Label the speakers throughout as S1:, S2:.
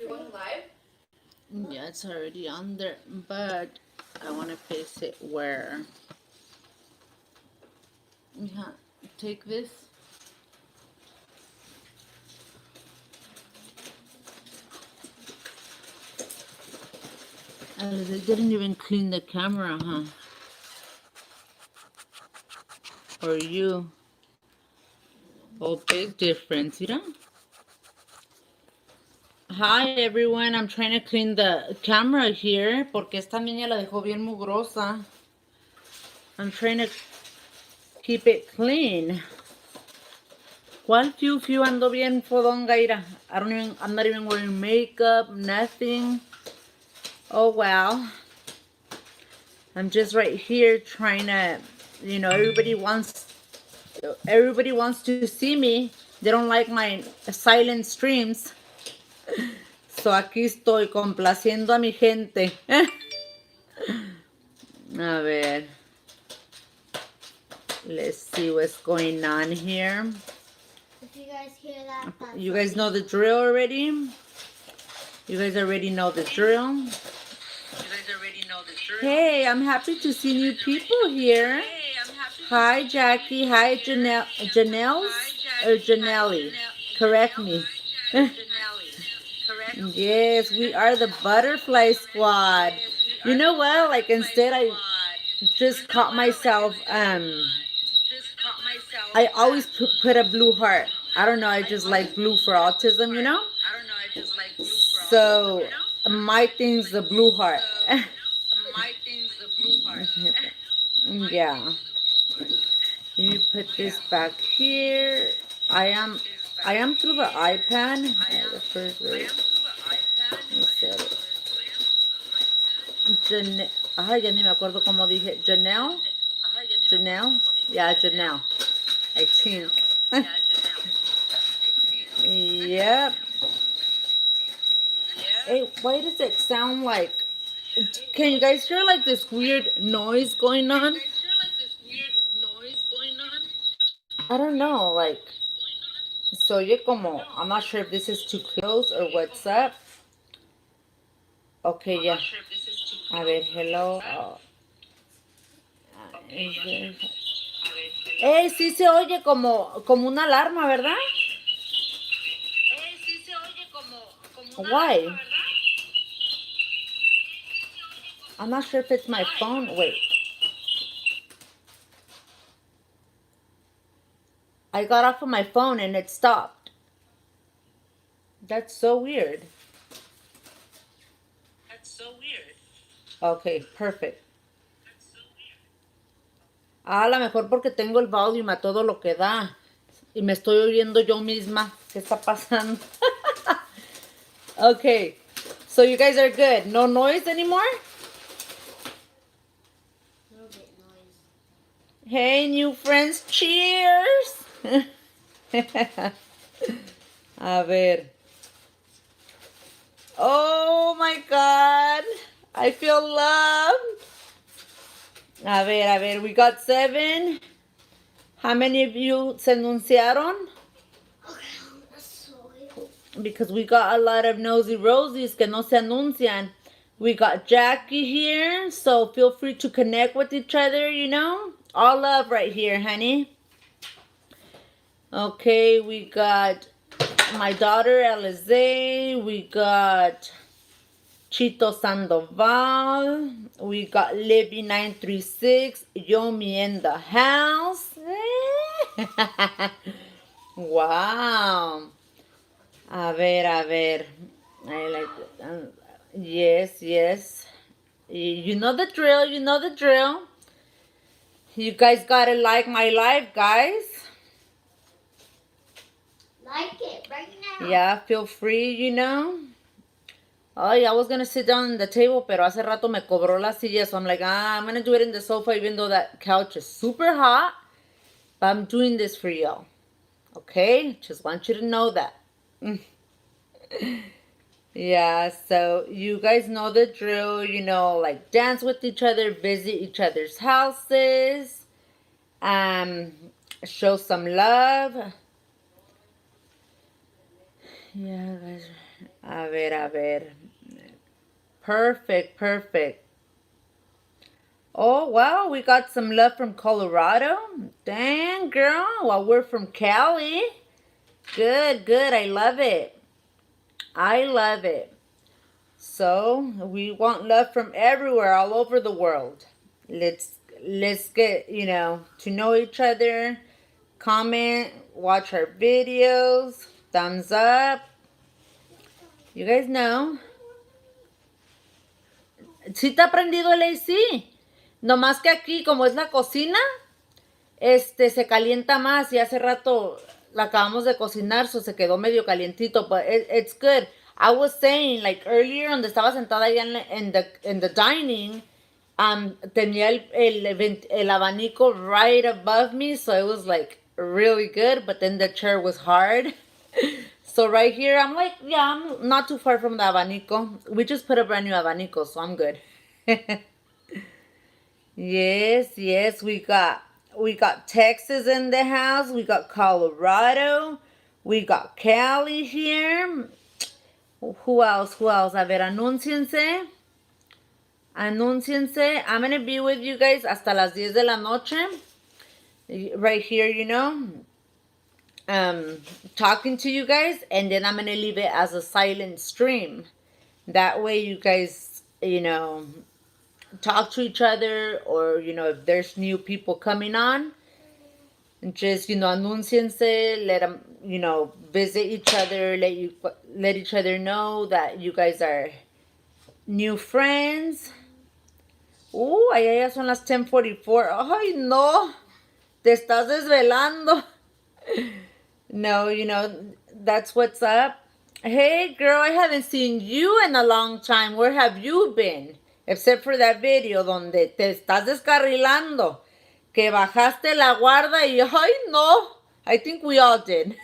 S1: You going live?
S2: Yeah, it's already on there, but I want to place it where. Yeah, take this. They didn't even clean the camera, huh? Or you? Oh, big difference, you know? Hi everyone, I'm trying to clean the camera here porque esta niña la dejó bien mugrosa. I'm trying to keep it clean. ¿Cuál fiu ando bien fodonga, ira? I'm not even wearing makeup, nothing. Oh wow. I'm just right here trying to, everybody wants to see me. They don't like my silent streams. So aquí estoy complaciendo a mi gente. A ver. Let's see what's going on here.
S3: If you guys hear that,
S2: You guys know the drill already? You guys already know the drill? Hey, I'm happy to see new people here. Hi, Jackie. Hi, Janelle or Janelli. Correct me. Yes, we are the Butterfly Squad. You know what? Like instead, I just caught myself. I always put a blue heart. I don't know. I just like blue for autism. You know. So my thing's the blue heart. Yeah. Let me put this back here. I am through the iPad. The first word. Set it. Ay, ya ni me acuerdo cómo dije. Janelle? Janelle? Yeah, Janelle. I think. Yep. Hey, why does it sound like... Can you guys hear like this weird noise going on? I don't know, like... So oye como... I'm not sure if this is too close or what's up. Okay, yeah. A ver, hello. Sí se oye como una alarma, ¿verdad? Why? I'm not sure if it's my phone. Wait. I got off of my phone and it stopped. That's so weird. Okay, perfect. A lo mejor porque tengo el volume a todo lo que da. Y me estoy oyendo yo misma. ¿Qué está pasando? Okay. So you guys are good. No noise anymore?
S3: little bit noise.
S2: Hey, new friends. Cheers. A ver. Oh my God. I feel loved. A ver. We got 7. How many of you se anunciaron? Because we got a lot of nosy rosies que no se anuncian. We got Jackie here, so feel free to connect with each other, you know? All love right here, honey. Okay, we got my daughter, Alize. We got Chito Sandoval. We got Libby936. Yomi in the house. Wow. A ver. I like it. Yes. You know the drill. You guys gotta like my live, guys.
S3: Like it right now.
S2: Yeah, feel free, you know. Oh, yeah, I was gonna sit down on the table, pero hace rato me cobró la silla, so I'm like, I'm gonna do it in the sofa, even though that couch is super hot. But I'm doing this for y'all. Okay? Just want you to know that. Yeah, so you guys know the drill, you know, like dance with each other, visit each other's houses, show some love. Yeah, guys. A ver, a ver. Perfect, perfect. Oh, wow, we got some love from Colorado. Dang, girl. Well, we're from Cali. Good, good. I love it. I love it. So, we want love from everywhere, all over the world. Let's get, to know each other. Comment, watch our videos, thumbs up. You guys know. Sí te ha prendido el AC. Nomás que aquí, como es la cocina, se calienta más y hace rato la acabamos de cocinar, so se quedó medio calientito, but it's good. I was saying, like earlier, donde estaba sentada allá in the dining, tenía el abanico right above me, so it was like really good, but then the chair was hard. So right here, I'm like, yeah, I'm not too far from the abanico. We just put a brand new abanico, so I'm good. Yes, yes, we got Texas in the house. We got Colorado. We got Cali here. Who else? Who else? A ver, anúnciense. Anúnciense. I'm going to be with you guys hasta las 10 de la noche. Right here, talking to you guys. And then I'm going to leave it as a silent stream. That way you guys, talk to each other, or if there's new people coming on, just anúnciense, let them visit each other, let each other know that you guys are new friends. Allá ya son las 10:44. Ay, no, te estás desvelando. No, that's what's up. Hey girl, I haven't seen you in a long time. Where have you been? Except for that video donde te estás descarrilando. Que bajaste la guarda y, ay, no. I think we all did.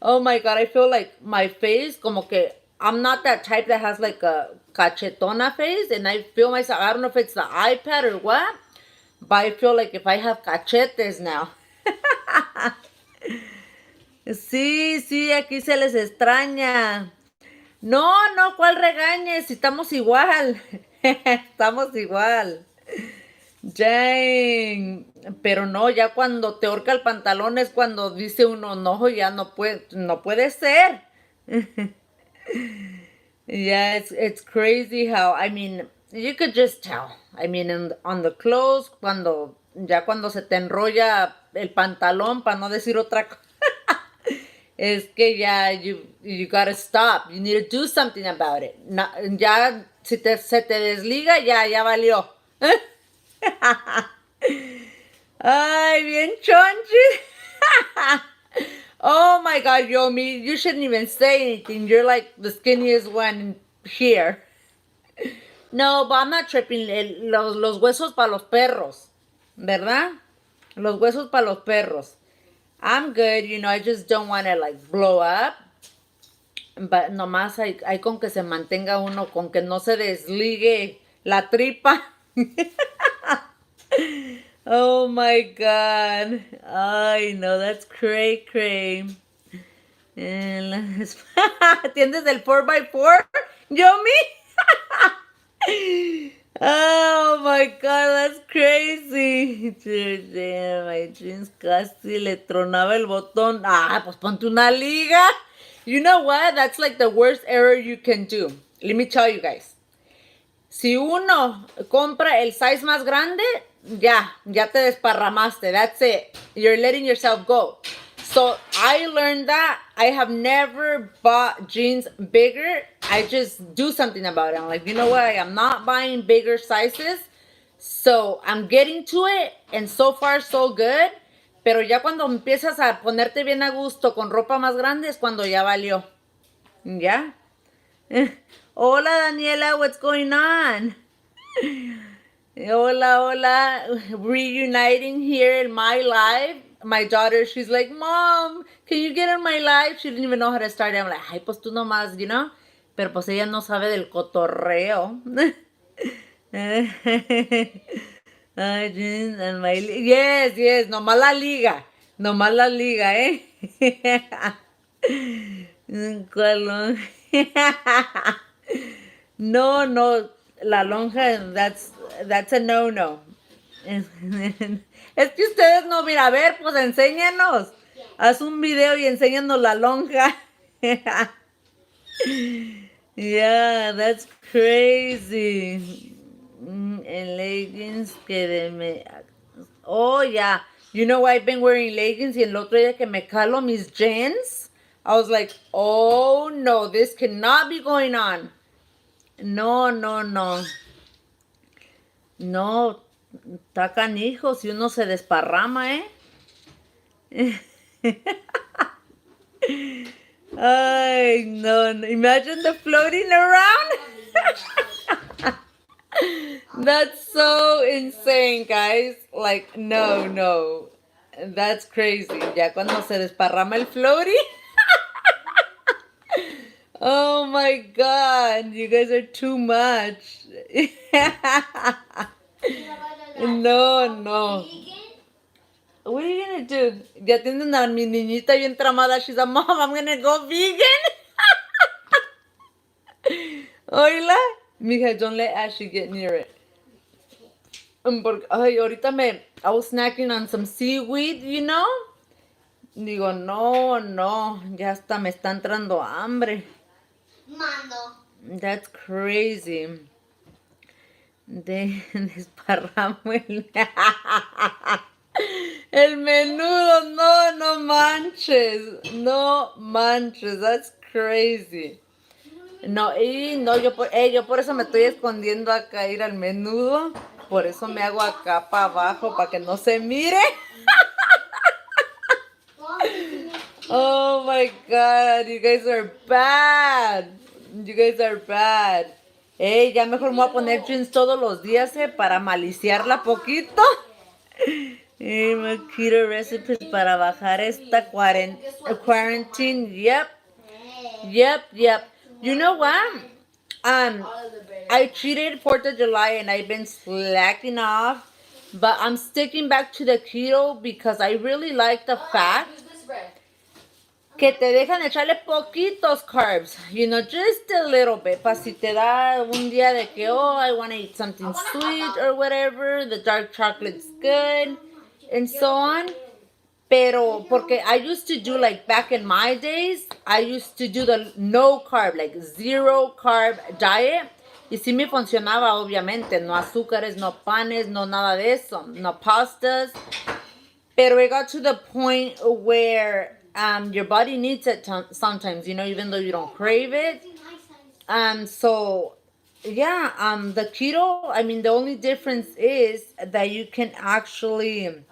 S2: Oh my God, I feel like my face, como que I'm not that type that has like a cachetona face. And I feel myself, I don't know if it's the iPad or what, but I feel like if I have cachetes now. Sí, sí, aquí se les extraña. No, no, ¿cuál regañes? Si estamos igual. Estamos igual. Dang. Pero no, ya cuando te horca el pantalón es cuando dice uno, no, ya no puede ser. Yeah, it's crazy how, I mean, you could just tell. I mean, on the clothes, cuando se te enrolla el pantalón, para no decir otra cosa. Es que ya, you gotta stop. You need to do something about it. Ya, si se te desliga, ya valió. Ay, bien chonchi. Oh my God, Yomi, you shouldn't even say anything. You're like the skinniest one here. No, but I'm not tripping. Los huesos para los perros, ¿verdad? Los huesos para los perros. I'm good, I just don't want to like blow up. But nomás hay con que se mantenga uno, con que no se desligue la tripa. Oh my God. Ay, no, that's cray. ¿Atiendes el 4x4? ¿Yomi? Oh my God, that's crazy. Damn, my jeans casi le tronaba el botón. Pues ponte una liga. You know what? That's like the worst error you can do. Let me tell you guys. Si uno compra el size más grande, ya te desparramaste. That's it. You're letting yourself go. So I learned that. I have never bought jeans bigger. I just do something about it. I'm like, you know what? I'm not buying bigger sizes. So I'm getting to it. And so far, so good. Pero ya cuando empiezas a ponerte bien a gusto con ropa más grande es cuando ya valió. ¿Ya? Hola, Daniela. What's going on? Hola. Reuniting here in my live. My daughter, she's like, Mom, can you get on my live? She didn't even know how to start. I'm like, ay, pues tú nomás, Pero pues ella no sabe del cotorreo. Ay, jeans and my... Yes, nomás la liga, ¿eh? ¿Cuál lonja? No, no, la lonja, that's a no-no. Es que ustedes no, mira, a ver, pues enséñanos. Haz un video y enséñanos la lonja. Yeah, that's crazy. En leggings que de me... Oh, yeah. You know I've been wearing leggings y el otro día que me calo mis jeans, I was like, oh, no, this cannot be going on. No, no, no. No, está canijo si uno se desparrama, ¿eh? Ay, no, no. Imagine the floating around. That's so insane, guys. Like, no, no. That's crazy. Ya cuando se desparrama el floaty. Oh my God. You guys are too much. No, no. What are you gonna do? Ya tienen a mi niñita bien tramada. She's like, Mom, I'm gonna go vegan. Oila. Mija, don't let Ashley get near it. Porque, ay, ahorita I was snacking on some seaweed, you know? Digo, no, no, ya hasta me está entrando hambre.
S3: Mando.
S2: That's crazy. Desparramo el menudo, no, no manches, no manches, that's crazy. No, y no, yo por eso me estoy escondiendo acá ir al menudo. Por eso me hago acá para abajo, para que no se mire. Oh my God, you guys are bad. You guys are bad. Ya mejor me voy a poner jeans todos los días, para maliciarla poquito. My keto recipes para bajar esta quarantine. Yep. You know what? I cheated 4th of July and I've been slacking off, but I'm sticking back to the keto because I really like the fact que te dejan echarle poquitos carbs, you know, just a little bit, para si te da un día de que, oh, I want to eat something sweet or whatever, the dark chocolate's good, and so on. Pero, porque I used to do, like, back in my days, I used to do the no carb, like, 0 carb diet. Y sí me funcionaba, obviamente. No azúcares, no panes, no nada de eso. No pastas. Pero it got to the point where your body needs it sometimes, you know, even though you don't crave it. So, yeah, the keto, I mean, the only difference is that you can actually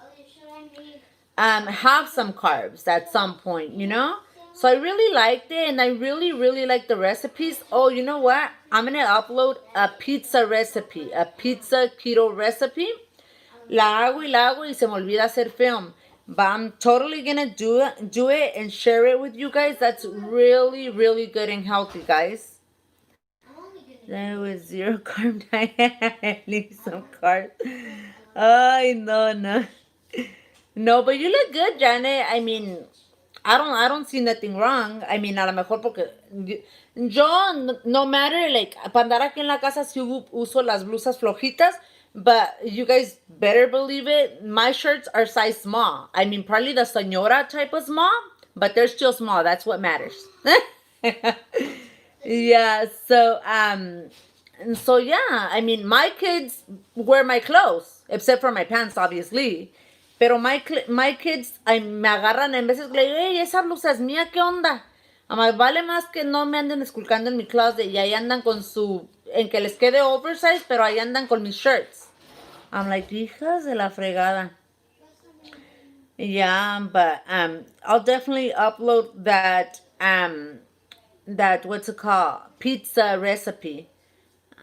S2: have some carbs at some point, you know? So I really liked it, and I really, really like the recipes. Oh, you know what? I'm going to upload a pizza recipe, a pizza keto recipe. La hago y se me olvida hacer film. But I'm totally going to do it and share it with you guys. That's really, really good and healthy, guys. That was 0 carb diet. I need some carbs. Ay, no. No, but you look good, Janet. I mean, I don't see nothing wrong. I mean, a lo mejor porque yo, no matter, like, para andar aquí en la casa sí uso las blusas flojitas, but you guys better believe it, my shirts are size small. I mean, probably the señora type of small, but they're still small. That's what matters. Yeah, so yeah, I mean, my kids wear my clothes, except for my pants, obviously. Pero my kids me agarran en veces que le digo, hey, esa blusa es mía, ¿qué onda? Vale más que no me anden esculcando en mi closet y ahí andan con en que les quede oversize, pero ahí andan con mis shirts. I'm like, hijas de la fregada. Yeah, but I'll definitely upload that what's it called, pizza recipe.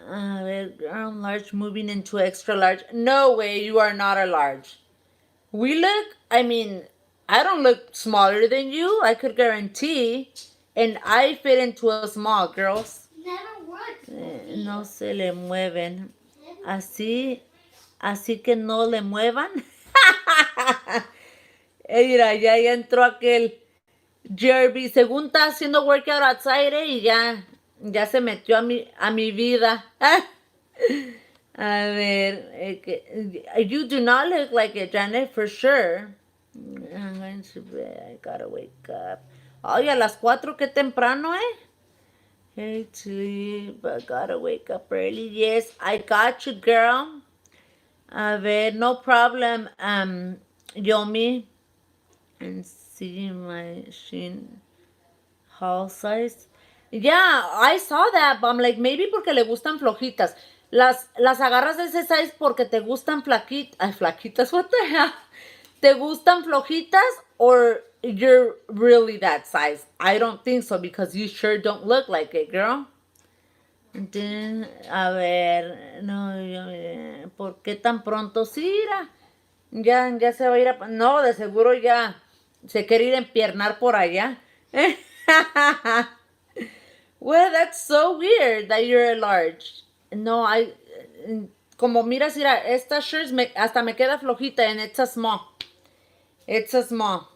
S2: Girl, large moving into extra large. No way, you are not a large. I mean, I don't look smaller than you, I could guarantee. And I fit into a small, girls.
S3: Never works.
S2: No se le mueven. Así que no le muevan. Mira, ya entró aquel. Jerby, según está haciendo workout outside y ya se metió a mi vida. A ver, you do not look like it, Janet, for sure. I'm going to bed. I gotta wake up. Ay, a las 4, qué temprano, eh? Hey, sleep. I gotta wake up early. Yes, I got you, girl. A ver, no problem, Yomi. And see my shin haul size. Yeah, I saw that, but I'm like, maybe porque le gustan flojitas. Las agarras de ese size porque te gustan flaquitas, what the hell? ¿Te gustan flojitas or you're really that size? I don't think so because you sure don't look like it, girl. A ver, no, ¿por qué tan pronto? Sí, ya se va a ir a... No, de seguro ya se quiere ir a empiernar por allá. Well, that's so weird that you're a large. No, como miras, mira, esta shirt hasta me queda flojita and it's a small. It's a small.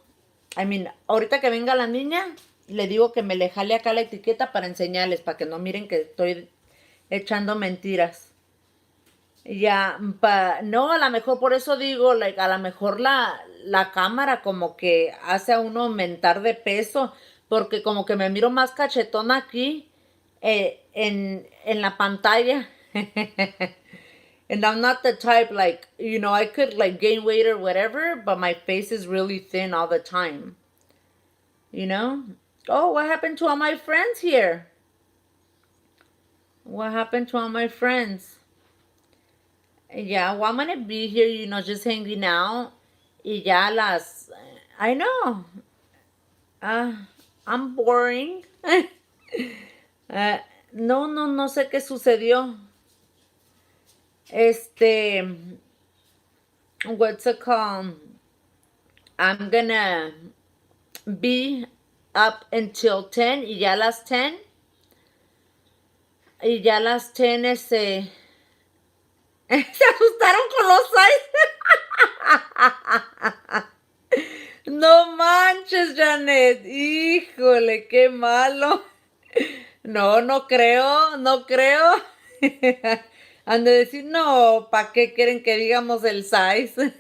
S2: I mean, ahorita que venga la niña, le digo que me le jale acá la etiqueta para enseñarles, para que no miren que estoy echando mentiras. Ya, no, a lo mejor por eso digo, like, a lo mejor la cámara como que hace a uno aumentar de peso, porque como que me miro más cachetona aquí en la pantalla. And I'm not the type, like, you know, I could like gain weight or whatever, but my face is really thin all the time. You know? Oh, what happened to all my friends here? What happened to all my friends? Yeah, well, I'm gonna be here, you know, just hanging out. Y ya I know. I'm boring. No sé qué sucedió. What's it called? I'm gonna be up until 10 y ya a las 10. Y ya a las 10 se asustaron con los size. No manches, Janet. Híjole, qué malo. No creo. Han de decir, no, ¿para qué quieren que digamos el size?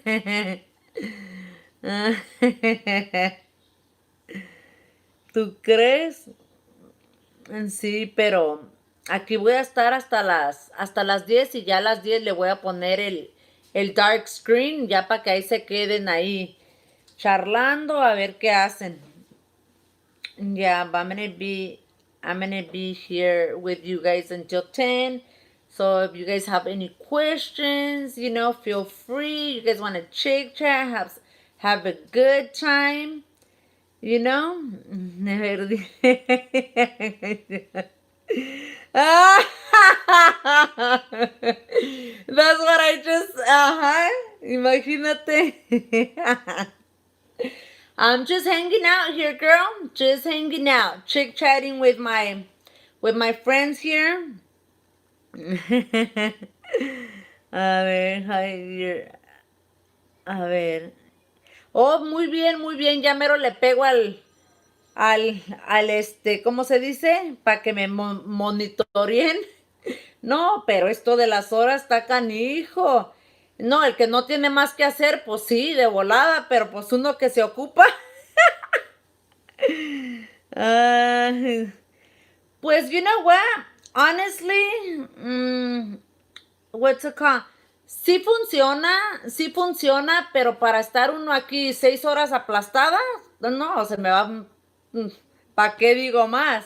S2: ¿Tú crees? Sí, pero aquí voy a estar hasta las 10 y ya a las 10 le voy a poner el dark screen ya para que ahí se queden ahí charlando a ver qué hacen. Yeah, I'm gonna be here with you guys until 10. So if you guys have any questions, you know, feel free. You guys want to chit chat, have a good time, you know. That's what I just, imagínate. I'm just hanging out here, girl. Just hanging out, chit-chatting with my friends here. A ver, a ver. Oh, muy bien. Ya mero le pego al ¿cómo se dice? Para que me monitoreen. No, pero esto de las horas está canijo. No, el que no tiene más que hacer, pues sí, de volada, pero pues uno que se ocupa. Pues, you know what? Honestly, what's it called? Sí funciona, pero para estar uno aquí 6 horas aplastada, no, se me va, ¿para qué digo más?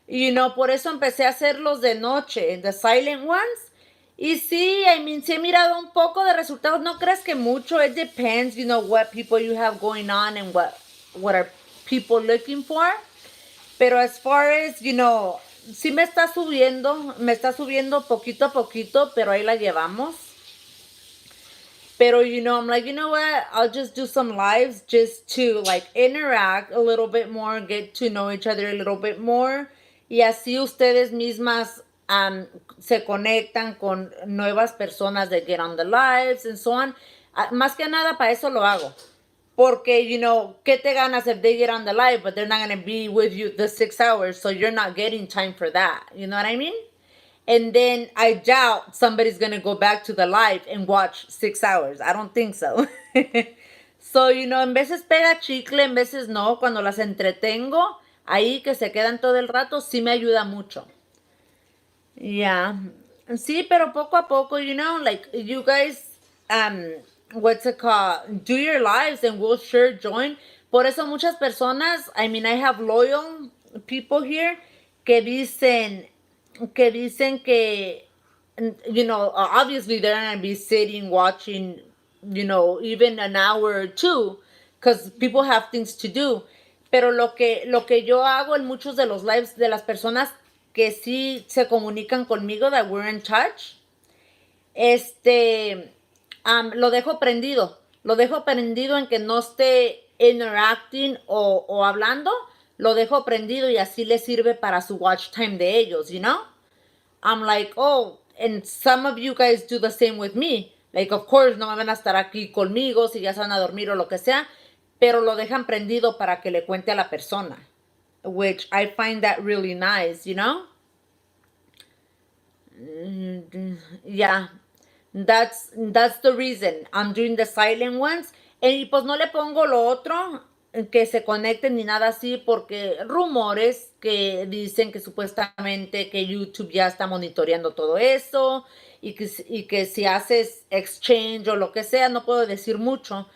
S2: Y no, por eso empecé a hacerlos de noche, the silent ones. Y sí, I mean, sí he mirado un poco de resultados. No creas que mucho. It depends, you know, what people you have going on and what are people looking for. Pero as far as, you know, sí me está subiendo poquito a poquito, pero ahí la llevamos. Pero, you know, I'm like, you know what? I'll just do some lives just to, like, interact a little bit more, get to know each other a little bit more. Y así ustedes mismas se conectan con nuevas personas that get on the lives and so on. Más que nada, para eso lo hago. Porque, you know, ¿qué te ganas if they get on the live, but they're not going to be with you the 6 hours, so you're not getting time for that. You know what I mean? And then I doubt somebody's going to go back to the live and watch 6 hours. I don't think so. So, you know, en veces pega chicle, en veces no. Cuando las entretengo, ahí que se quedan todo el rato, sí me ayuda mucho. Yeah. Sí, pero poco a poco, you know, like you guys, what's it called? Do your lives and we'll sure join. Por eso muchas personas, I mean, I have loyal people here que dicen que, you know, obviously they're going to be sitting, watching, you know, even an hour or two, because people have things to do. Pero lo que yo hago en muchos de los lives de las personas que sí se comunican conmigo, that we're in touch, lo dejo prendido. Lo dejo prendido en que no esté interacting o hablando. Lo dejo prendido y así les sirve para su watch time de ellos, you know? I'm like, oh, and some of you guys do the same with me. Like, of course, no me van a estar aquí conmigo si ya se van a dormir o lo que sea, pero lo dejan prendido para que le cuente a la persona, which I find that really nice, you know? Yeah, that's the reason I'm doing the silent ones. Y pues no le pongo lo otro, que se conecten ni nada así, porque rumores que dicen que supuestamente que YouTube ya está monitoreando todo eso y que si haces exchange o lo que sea, no puedo decir mucho,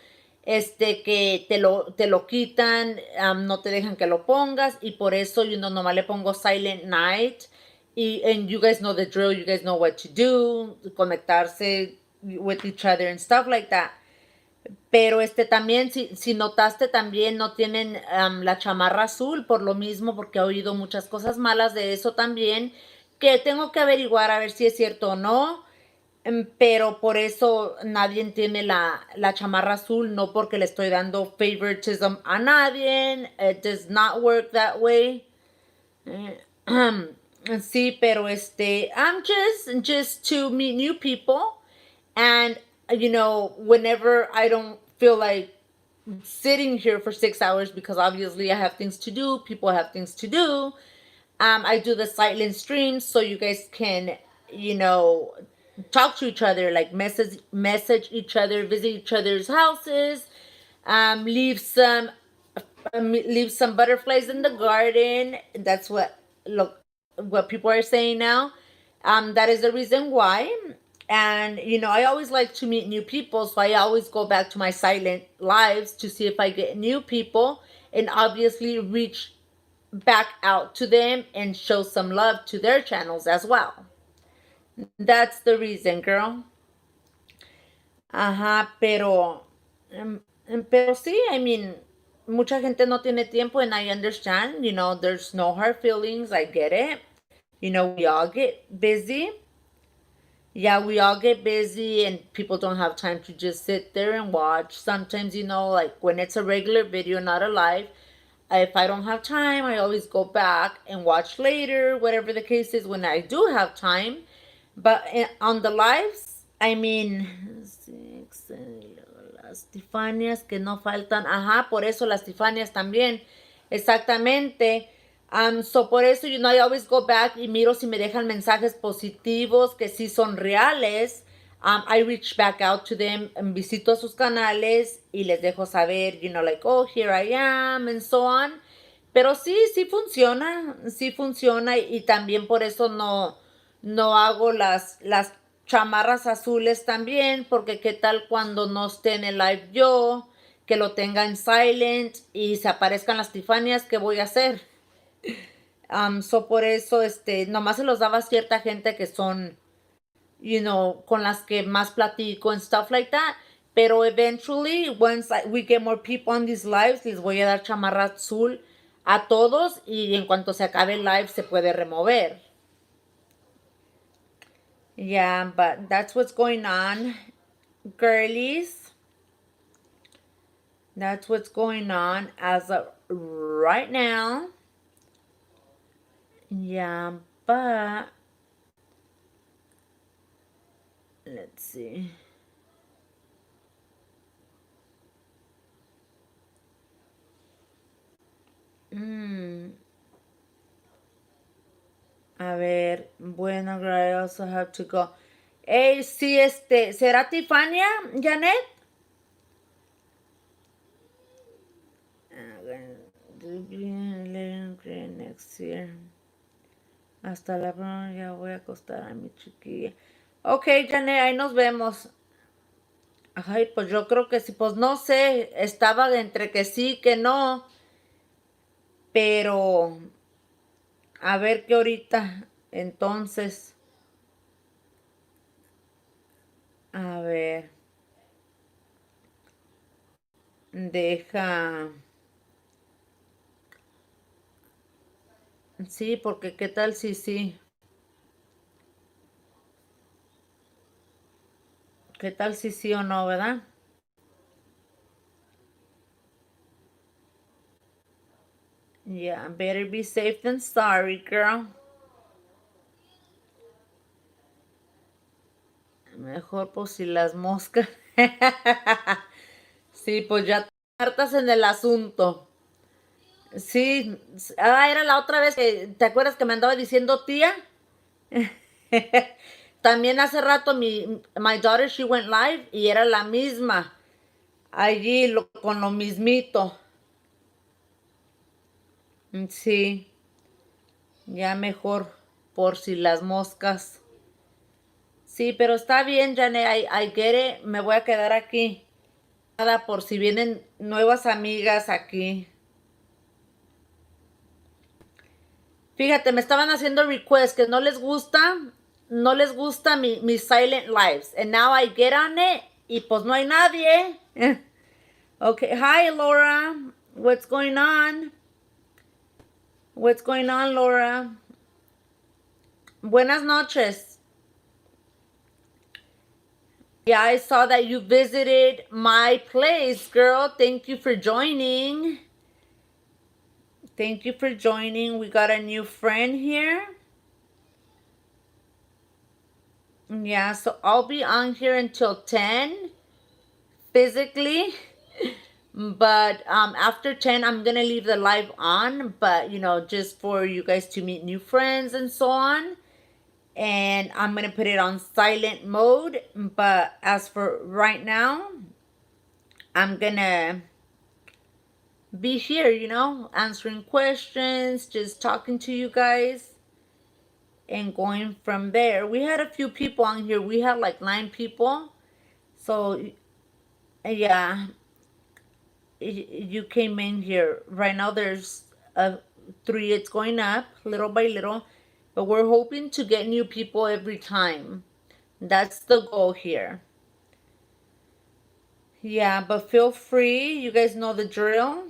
S2: que te lo quitan, no te dejan que lo pongas y por eso yo nomás le pongo Silent Night. And you guys know the drill, you guys know what to do, conectarse with each other and stuff like that. Pero también, si notaste, también no tienen la chamarra azul por lo mismo, porque he oído muchas cosas malas de eso también, que tengo que averiguar a ver si es cierto o no. Pero por eso nadie tiene la chamarra azul, no porque le estoy dando favoritism a nadie. It does not work that way. Sí, pero I'm just to meet new people, and you know, whenever I don't feel like sitting here for 6 hours because obviously I have things to do, people have things to do. I do the silent streams so you guys can, you know, talk to each other, like message each other, visit each other's houses, leave some butterflies in the garden. That's what people are saying now. That is the reason why. And you know, I always like to meet new people, so I always go back to my silent lives to see if I get new people, and obviously reach back out to them and show some love to their channels as well. That's the reason, girl. Ajá, pero sí, I mean, mucha gente no tiene tiempo, and I understand, you know, there's no hard feelings, I get it. You know, we all get busy. Yeah, we all get busy, and people don't have time to just sit there and watch. Sometimes, you know, like when it's a regular video, not a live, if I don't have time, I always go back and watch later, whatever the case is, when I do have time. But on the lives, I mean, las tifanias que no faltan. Ajá, por eso las tifanias también. Exactamente. So por eso, you know, I always go back y miro si me dejan mensajes positivos que sí son reales. I reach back out to them, visito sus canales y les dejo saber, you know, like, oh, here I am, and so on. Pero sí funciona y también por eso no hago las chamarras azules también, porque qué tal cuando no esté en el live yo, que lo tenga en silent y se aparezcan las tifanias, ¿qué voy a hacer? So por eso, nomás se los daba a cierta gente que son, you know, con las que más platico and stuff like that. Pero eventually, once we get more people on these lives, les voy a dar chamarra azul a todos y en cuanto se acabe el live se puede remover. Yeah, but that's what's going on, girlies. That's what's going on as of right now. Yeah, but let's see. Mm, a ver, bueno, I also have to go. Hey, sí, ¿será Tiffania, Janet? Next year. Hasta la próxima, ya voy a acostar a mi chiquilla. Ok, Janet, ahí nos vemos. Ay, pues yo creo que sí, pues no sé, estaba entre que sí, que no, pero a ver qué ahorita, entonces, a ver, deja, sí, porque qué tal si sí, qué tal si sí o no, ¿verdad? Yeah, better be safe than sorry, girl. Mejor pues si las moscas. Sí, pues ya hartas en el asunto. Sí, era la otra vez que, ¿te acuerdas que me andaba diciendo tía? También hace rato my daughter, she went live y era la misma. Allí con lo mismito. Sí, ya mejor por si las moscas. Sí, pero está bien, Jane, I get it. Me voy a quedar aquí. Nada, por si vienen nuevas amigas aquí. Fíjate, me estaban haciendo requests que no les gusta mi silent lives. And now I get on it y pues no hay nadie. Okay, hi Laura. What's going on? What's going on, Laura? Buenas noches. Yeah, I saw that you visited my place, girl. Thank you for joining. Thank you for joining. We got a new friend here. Yeah, so I'll be on here until 10 physically. But after 10, I'm going to leave the live on. But, just for you guys to meet new friends and so on. And I'm going to put it on silent mode. But as for right now, I'm going to be here, answering questions, just talking to you guys. And going from there. We had a few people on here. We had like 9 people. So, yeah, you came in here. Right now there's 3. It's going up little by little. But we're hoping to get new people every time. That's the goal here. Yeah, but feel free. You guys know the drill.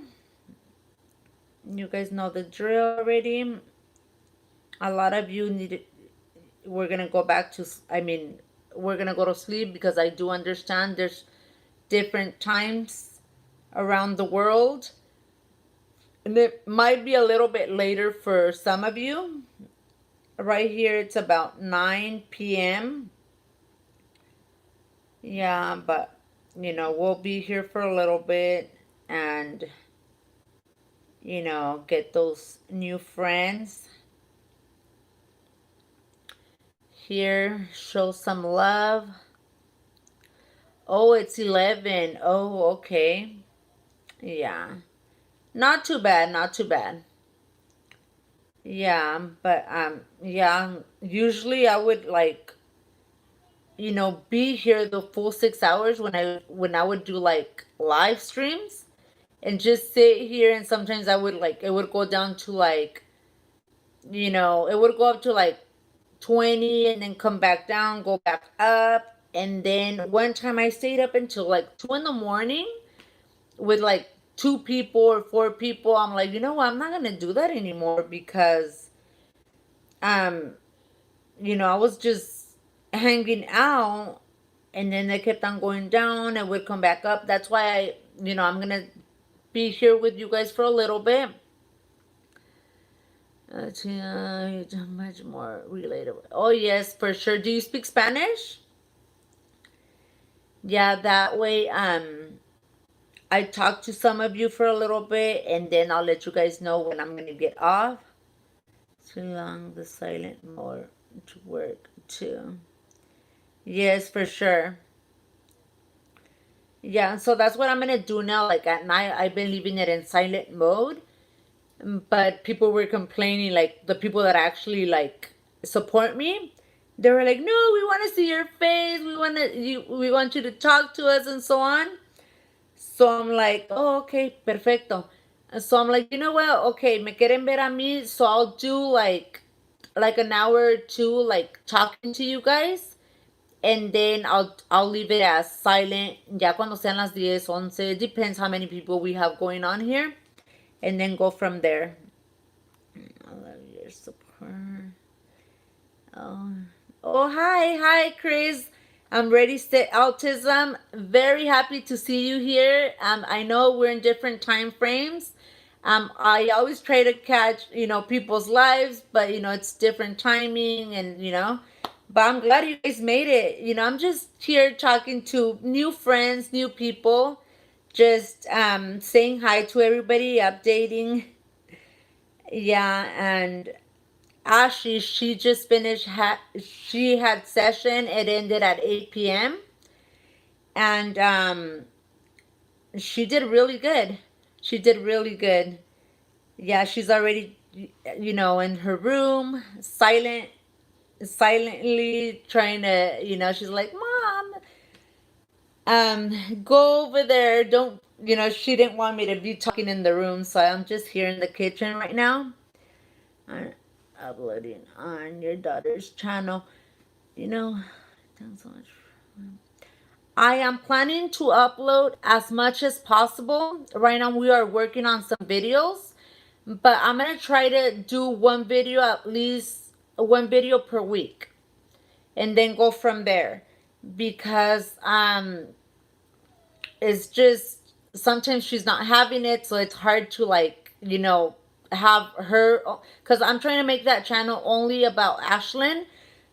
S2: You guys know the drill already. A lot of you we're going to go back to, we're going to go to sleep because I do understand there's different times around the world. And it might be a little bit later for some of you. Right here, it's about 9 p.m. Yeah, but, we'll be here for a little bit and, get those new friends here, show some love. Oh, it's 11. Oh, okay. Yeah. Not too bad, not too bad. Yeah, but yeah, usually I would like, be here the full 6 hours when I would do like live streams and just sit here, and sometimes I would like it would go down to like, it would go up to like 20 and then come back down, go back up. And then one time I stayed up until like 2 in the morning with like 2 people or 4 people. I'm like, what? I'm not going to do that anymore because, um, I was just hanging out and then they kept on going down and would come back up. That's why I'm going to be here with you guys for a little bit. Much more relatable. Oh, yes, for sure. Do you speak Spanish? Yeah, that way, I I talk to some of you for a little bit, and then I'll let you guys know when I'm going to get off. Too long, the silent mode to work too. Yes, for sure. Yeah, so that's what I'm going to do now. Like at night, I've been leaving it in silent mode. But people were complaining, like the people that actually like support me, they were like, no, we want to see your face, we want you to talk to us and so on. So I'm like, oh, okay, perfecto. And so I'm like, you know what, okay, me quieren ver a mí, so I'll do like an hour or two like talking to you guys, and then I'll leave it as silent ya cuando sean las 10, 11. It depends how many people we have going on here, and then go from there. I love your support. Oh, oh, hi, Chris. I'm ready. Stay autism. Very happy to see you here. I know we're in different time frames. I always try to catch, people's lives, but it's different timing, and But I'm glad you guys made it. I'm just here talking to new friends, new people, just saying hi to everybody, updating. Yeah, and Ashley, she just finished. She had session. It ended at 8 p.m. and she did really good. She did really good. Yeah, she's already, in her room, silently trying to, she's like, Mom, go over there. Don't, she didn't want me to be talking in the room, so I'm just here in the kitchen right now. I'm uploading on your daughter's channel. Thanks so much. I am planning to upload as much as possible. Right now, we are working on some videos, but I'm going to try to do one video, at least one video per week, and then go from there, because it's just sometimes she's not having it, so it's hard to have her, because I'm trying to make that channel only about Ashlyn.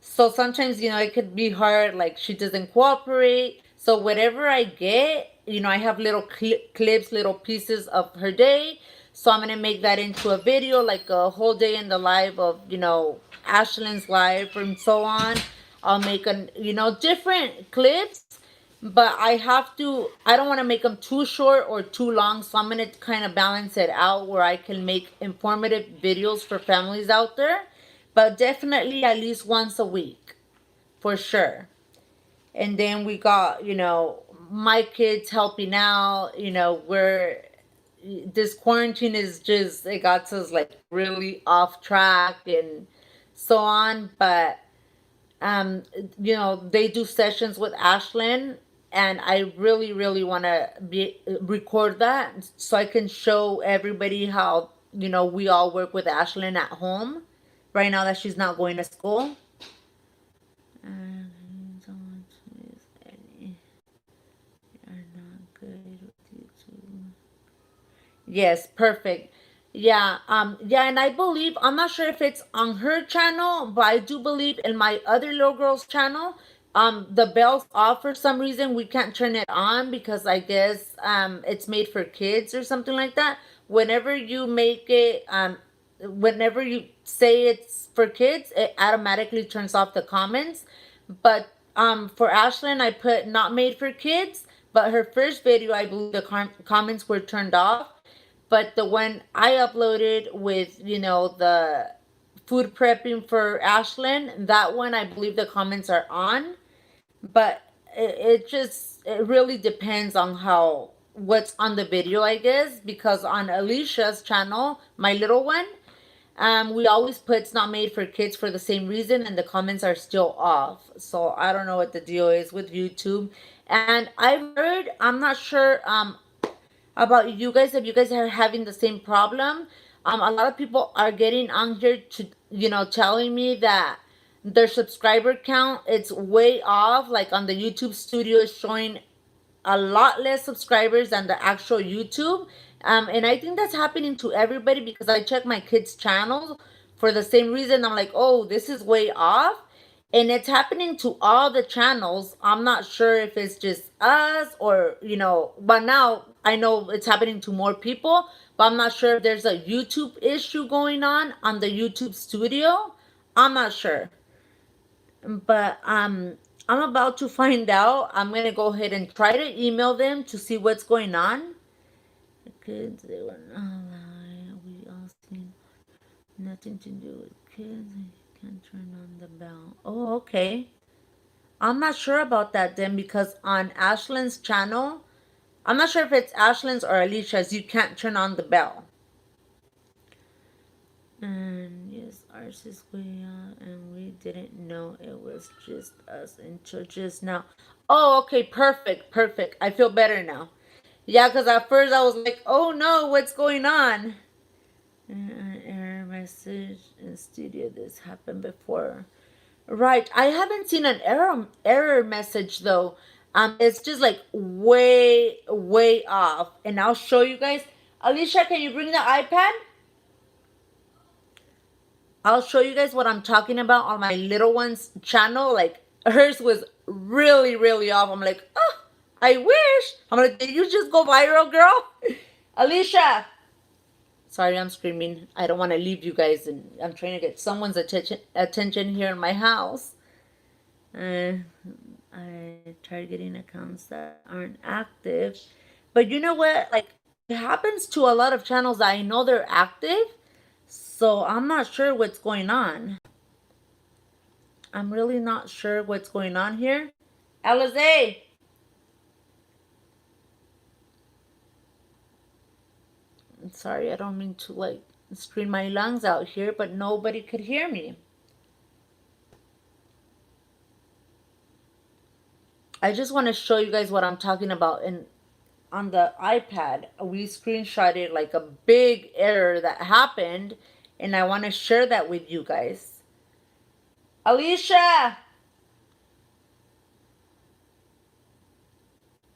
S2: So sometimes it could be hard, like she doesn't cooperate. So whatever I get, I have little clips, little pieces of her day. So I'm gonna make that into a video, like a whole day in the life of Ashlyn's life and so on. I'll make different clips, but I don't want to make them too short or too long, so I'm going to kind of balance it out where I can make informative videos for families out there, but definitely at least once a week, for sure. And then we got, my kids helping out, where this quarantine is just, it got us like really off track and so on, but they do sessions with Ashlyn, and I really, really want to be record that so I can show everybody how we all work with Ashlyn at home right now that she's not going to school. Yes, perfect. Yeah, yeah, and I believe, I'm not sure if it's on her channel, but I do believe in my other little girl's channel, the bell's off for some reason. We can't turn it on because I guess it's made for kids or something like that. Whenever you make it, whenever you say it's for kids, it automatically turns off the comments. But for Ashlyn, I put not made for kids, but her first video, I believe the comments were turned off. But the one I uploaded with, the food prepping for Ashlyn, that one I believe the comments are on. But it really depends on what's on the video, I guess, because on Alicia's channel, my little one, we always put it's not made for kids for the same reason, and the comments are still off. So I don't know what the deal is with YouTube. And I've heard, I'm not sure, about you guys, if you guys are having the same problem. A lot of people are getting on here to telling me that their subscriber count, it's way off. Like on the YouTube studio is showing a lot less subscribers than the actual YouTube. And I think that's happening to everybody, because I check my kids channels for the same reason. I'm like, oh, this is way off. And it's happening to all the channels. I'm not sure if it's just us or, but now I know it's happening to more people, but I'm not sure if there's a YouTube issue going on the YouTube studio. I'm not sure. But I'm about to find out. I'm going to go ahead and try to email them to see what's going on. Kids, they were not lying. We all seen nothing to do with kids. I can't turn on the bell. Oh, okay. I'm not sure about that then, because on Ashlyn's channel, I'm not sure if it's Ashlyn's or Alicia's, you can't turn on the bell. And yes, ours is way out, and we didn't know it was just us until just now. Oh, okay, perfect, perfect. I feel better now. Yeah, because at first I was like, oh no, what's going on? Error message in studio. This happened before. Right. I haven't seen an error message though. It's just like way off. And I'll show you guys. Alicia, can you bring the iPad? I'll show you guys what I'm talking about on my little one's channel. Like hers was really off. I'm like, oh, I wish. I'm like, did you just go viral, girl? Alicia. Sorry, I'm screaming. I don't want to leave you guys, and I'm trying to get someone's attention here in my house. I tried getting accounts that aren't active, but you know what? Like, it happens to a lot of channels that I know they're active, so I'm not sure what's going on. I'm really not sure what's going on here. Alize! I'm sorry, I don't mean to like scream my lungs out here, but nobody could hear me. I just want to show you guys what I'm talking about. And on the iPad, we screenshotted like a big error that happened, and I want to share that with you guys. Alicia!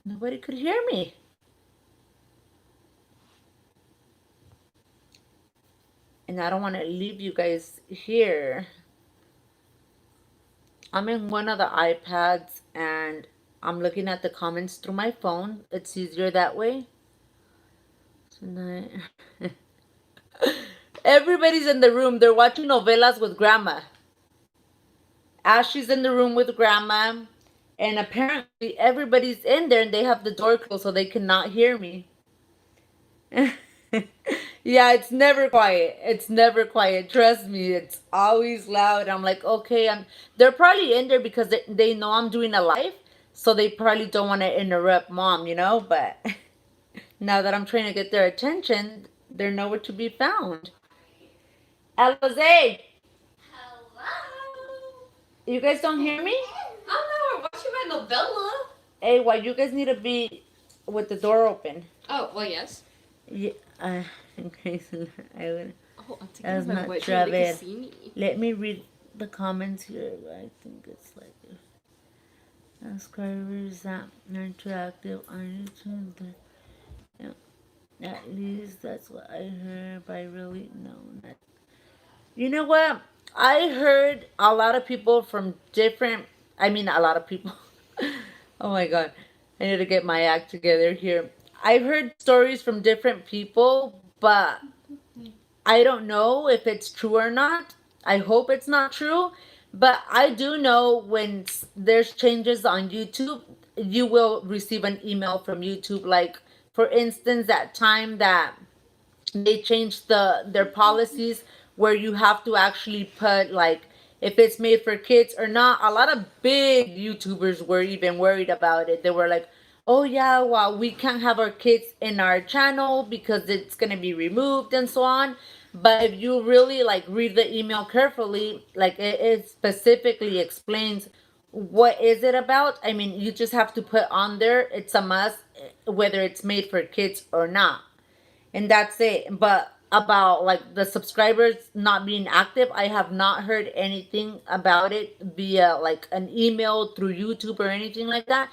S2: Nobody could hear me. And I don't want to leave you guys here. I'm in one of the iPads and I'm looking at the comments through my phone. It's easier that way. Tonight. Everybody's in the room. They're watching novelas with grandma. Ashley's in the room with grandma. And apparently everybody's in there and they have the door closed so they cannot hear me. Yeah, it's never quiet. It's never quiet. Trust me, it's always loud. I'm like, okay, they're probably in there because they know I'm doing a live, so they probably don't want to interrupt mom, but now that I'm trying to get their attention, they're nowhere to be found. Alize,
S3: Hello.
S2: you guys don't hear me?
S3: Oh no, we're watching my novella.
S2: Hey, why you guys need to be with the door open?
S3: Oh, well, yes.
S2: Yeah, in case I would.
S3: Oh, I'm
S2: That's
S3: taking my
S2: not
S3: wedge so they
S2: Travis.
S3: can see me.
S2: Let me read the comments here. I think it's like subscribers that aren't too active on YouTube. Yeah, at least that's what I heard, but I really know that. You know what? I heard a lot of people from different. I mean, a lot of people. Oh my god, I need to get my act together here. I've heard stories from different people, but I don't know if it's true or not. I hope it's not true. But I do know when there's changes on YouTube, you will receive an email from YouTube. Like, for instance, that time that they changed their policies where you have to actually put like if it's made for kids or not. A lot of big YouTubers were even worried about it. They were like, oh yeah, well, we can't have our kids in our channel because it's going to be removed and so on. But if you really like read the email carefully, like it specifically explains what is it about. I mean, you just have to put on there, it's a must, whether it's made for kids or not, and that's it. But about like the subscribers not being active, I have not heard anything about it via like an email through YouTube or anything like that.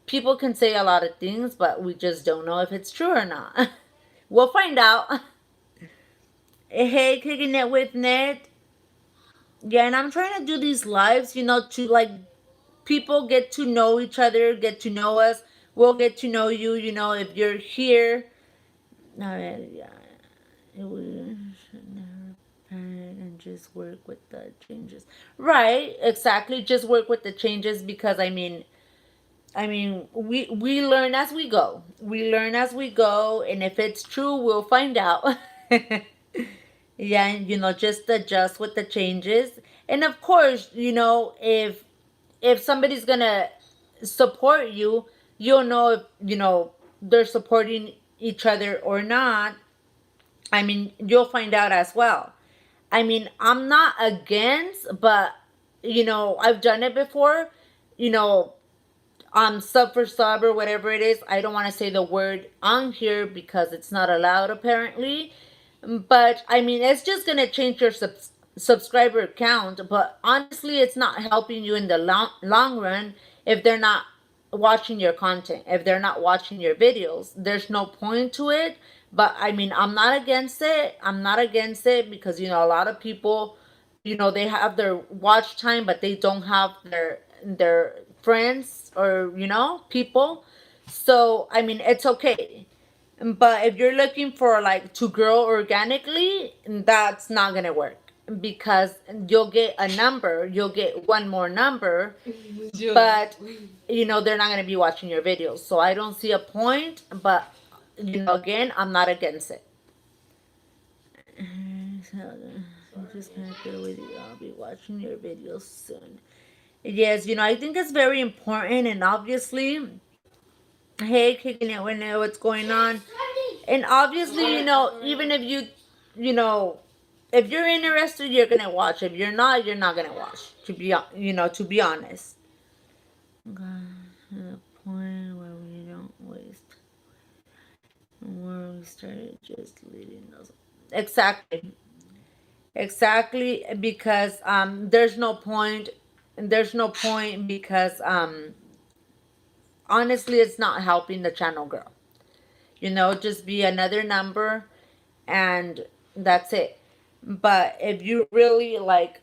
S2: People can say a lot of things, but we just don't know if it's true or not. We'll find out. Hey, kicking it with Ned. Yeah, and I'm trying to do these lives, to like people get to know each other, get to know us. We'll get to know you, if you're here. Yeah, we should never panic and just work with the changes. Right, exactly. Just work with the changes because we learn as we go. We learn as we go, and if it's true, we'll find out. Yeah, and just adjust with the changes. And of course, if somebody's gonna support you, you'll know if they're supporting each other or not. You'll find out as well. I'm not against, but I've done it before. You know, sub for sub or whatever it is. I don't want to say the word on here because it's not allowed apparently. But it's just gonna change your subscriber count. But honestly, it's not helping you in the long run if they're not watching your content. If they're not watching your videos, there's no point to it. But I'm not against it. I'm not against it because a lot of people, they have their watch time, but they don't have their friends or people. So it's okay. But if you're looking for like to grow organically, that's not gonna work because you'll get a number, you'll get one more number, but they're not gonna be watching your videos. So I don't see a point. But again, I'm not against it. So, I'm just connected with you. I'll be watching your videos soon. Yes, I think it's very important, and obviously, hey, kicking it when what's going on. And obviously, even if you know, if you're interested, you're gonna watch. If you're not, you're not gonna watch. To be honest. Okay, to the point where we don't waste, where we started just leading those. Exactly, exactly. Because there's no point. There's no point because honestly, it's not helping the channel grow. Just be another number and that's it. But if you really like,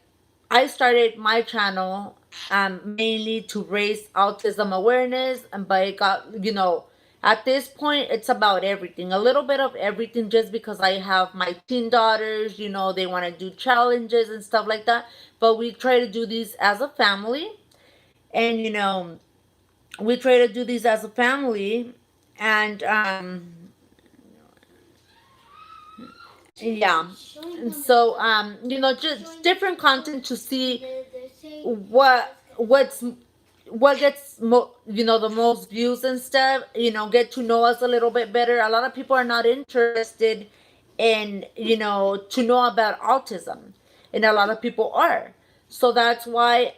S2: I started my channel mainly to raise autism awareness, and but it got, at this point it's about everything, a little bit of everything, just because I have my teen daughters, they want to do challenges and stuff like that. But we try to do these as a family, and we try to do these as a family, and yeah. So just different content to see what gets the most views and stuff. Get to know us a little bit better. A lot of people are not interested in to know about autism, and a lot of people are. So that's why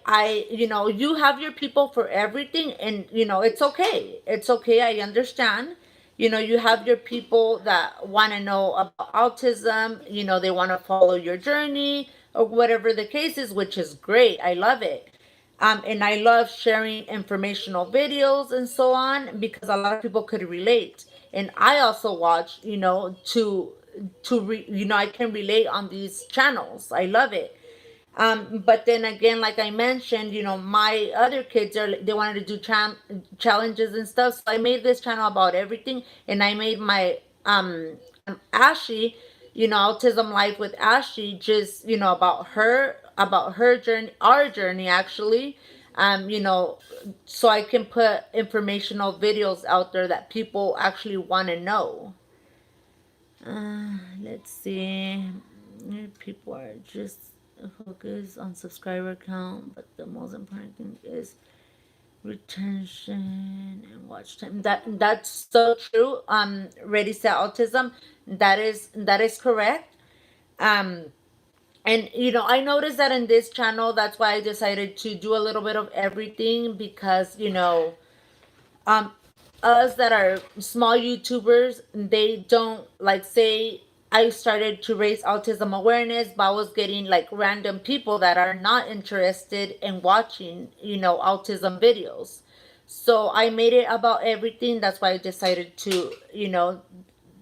S2: you have your people for everything, and it's okay. It's okay. I understand. You have your people that want to know about autism. They want to follow your journey or whatever the case is, which is great. I love it. And I love sharing informational videos and so on because a lot of people could relate. And I also watch, I can relate on these channels. I love it. But then again, like I mentioned, my other kids they wanted to do challenges and stuff. So I made this channel about everything, and I made my Ashley, Autism Life with Ashley, just about her journey, our journey actually. So I can put informational videos out there that people actually want to know. Let's see. People are just focused on subscriber count, but the most important thing is retention and watch time. That's so true. Ready Set Autism. That is correct. Um, and I noticed that in this channel, that's why I decided to do a little bit of everything because um us that are small YouTubers, they don't like say I started to raise autism awareness, but I was getting like random people that are not interested in watching, autism videos. So I made it about everything. That's why I decided to,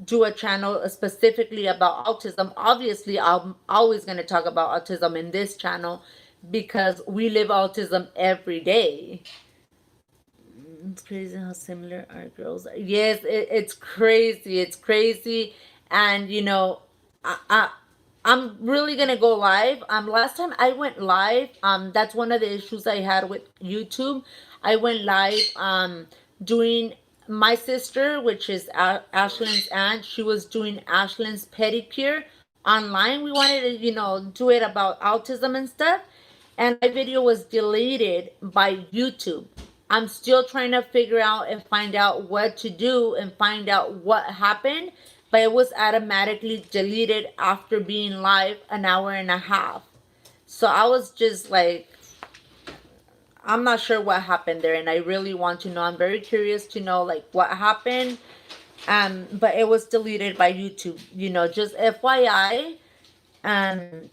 S2: do a channel specifically about autism. Obviously, I'm always going to talk about autism in this channel because we live autism every day. It's crazy how similar our girls are. Yes, it's crazy. It's crazy. And, I'm really gonna go live. Last time I went live, that's one of the issues I had with YouTube. I went live, doing my sister, which is Ashlyn's aunt. She was doing Ashlyn's pedicure online. We wanted to, do it about autism and stuff. And my video was deleted by YouTube. I'm still trying to figure out and find out what to do and find out what happened, but it was automatically deleted after being live an hour and a half. So I was just like, I'm not sure what happened there, and I really want to know. I'm very curious to know like what happened. But it was deleted by YouTube. Just FYI. Um,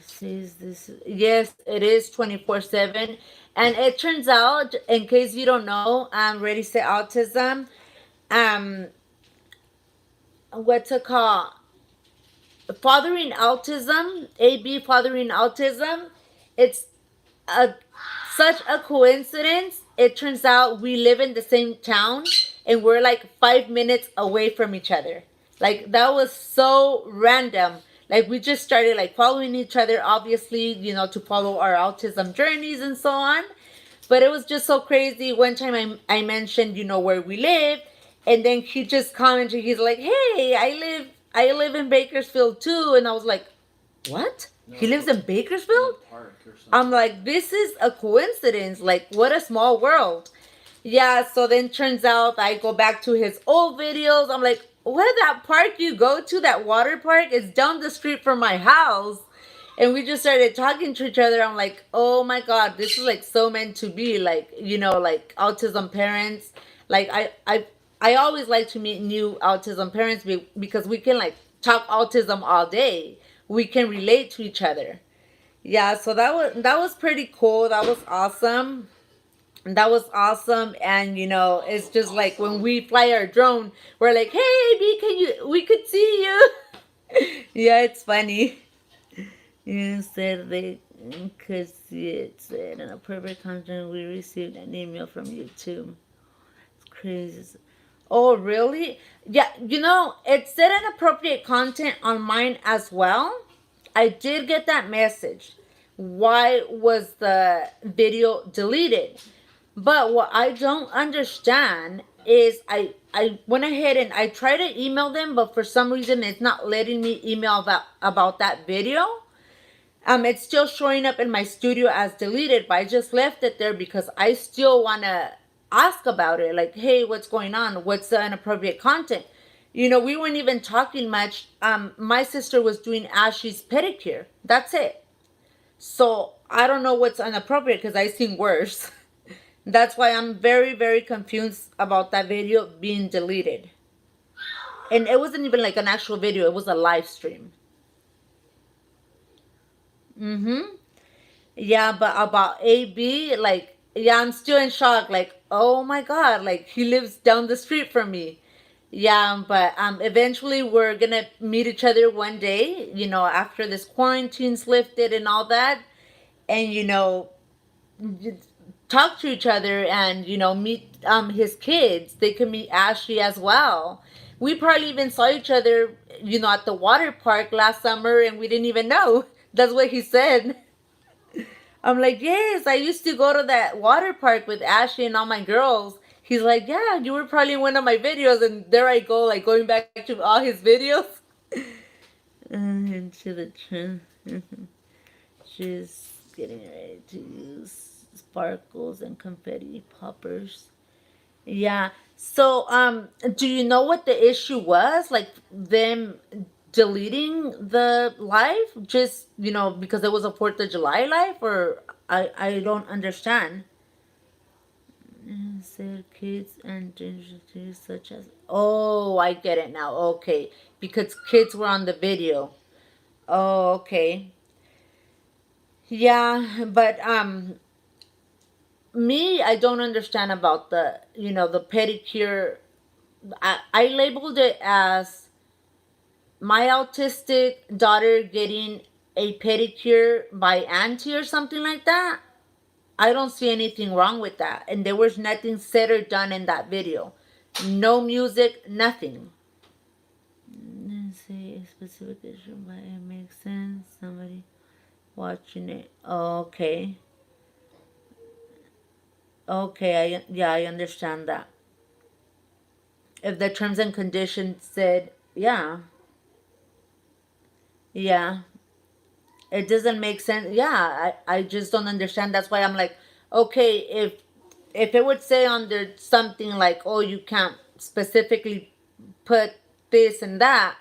S2: Says this. Yes, it is 24/7, and it turns out, in case you don't know, Ready Set Autism. Um, what's it called? Fathering Autism, AB Fathering Autism. It's a such a coincidence. It turns out we live in the same town and we're like 5 minutes away from each other. Like that was so random. Like we just started like following each other, obviously, to follow our autism journeys and so on. But it was just so crazy. One time I mentioned, where we live, and then he just commented, he's like, "Hey, I live in Bakersfield too." And I was like, "What? No, he lives in Bakersfield?" I'm like, this is a coincidence. Like, what a small world. Yeah, so then turns out I go back to his old videos. I'm like, where that park you go to, that water park, is down the street from my house. And we just started talking to each other. I'm like, oh my God, this is like so meant to be. Like, like autism parents. Like, I always like to meet new autism parents because we can like talk autism all day. We can relate to each other. Yeah, so that was pretty cool. That was awesome. That was awesome. And it's just like when we fly our drone, we're like, "Hey, B, we could see you." Yeah, it's funny. You said they could see it said in a perfect content. We received an email from you too. It's crazy. Oh, really? Yeah, it said inappropriate content on mine as well. I did get that message. Why was the video deleted? But what I don't understand is I went ahead and I tried to email them, but for some reason it's not letting me email about that video. It's still showing up in my studio as deleted, but I just left it there because I still want to ask about it. Like, hey, what's going on? What's the inappropriate content? We weren't even talking much. My sister was doing Ashley's pedicure. That's it. So I don't know what's inappropriate because I've seen worse. That's why I'm very, very confused about that video being deleted. And it wasn't even like an actual video. It was a live stream. Mm-hmm. Yeah, but about AB, like, yeah, I'm still in shock. Like, oh my God, like he lives down the street from me. Yeah, but eventually we're gonna meet each other one day, after this quarantine's lifted and all that, and talk to each other and meet his kids. They can meet Ashley as well. We probably even saw each other, at the water park last summer, and we didn't even know. That's what he said. I'm like, yes, I used to go to that water park with Ashley and all my girls. He's like, yeah, you were probably in one of my videos, and there I go, like going back to all his videos. Into the trend. She's getting ready to use sparkles and confetti poppers. Yeah. So, do you know what the issue was? Like them deleting the live just, because it was a 4th of July live, or I don't understand. Said kids and dangerous such as, oh, I get it now. Okay. Because kids were on the video. Oh, okay. Yeah, but me, I don't understand about the pedicure I labeled it as my autistic daughter getting a pedicure by auntie or something like that. I don't see anything wrong with that. And there was nothing said or done in that video. No music, nothing. Let's see a specific issue, but it makes sense. Somebody watching it. Okay. Okay, I understand that. If the terms and conditions said, yeah, yeah, it doesn't make sense. Yeah, I just don't understand. That's why I'm like, okay, if it would say under something like, oh, you can't specifically put this and that,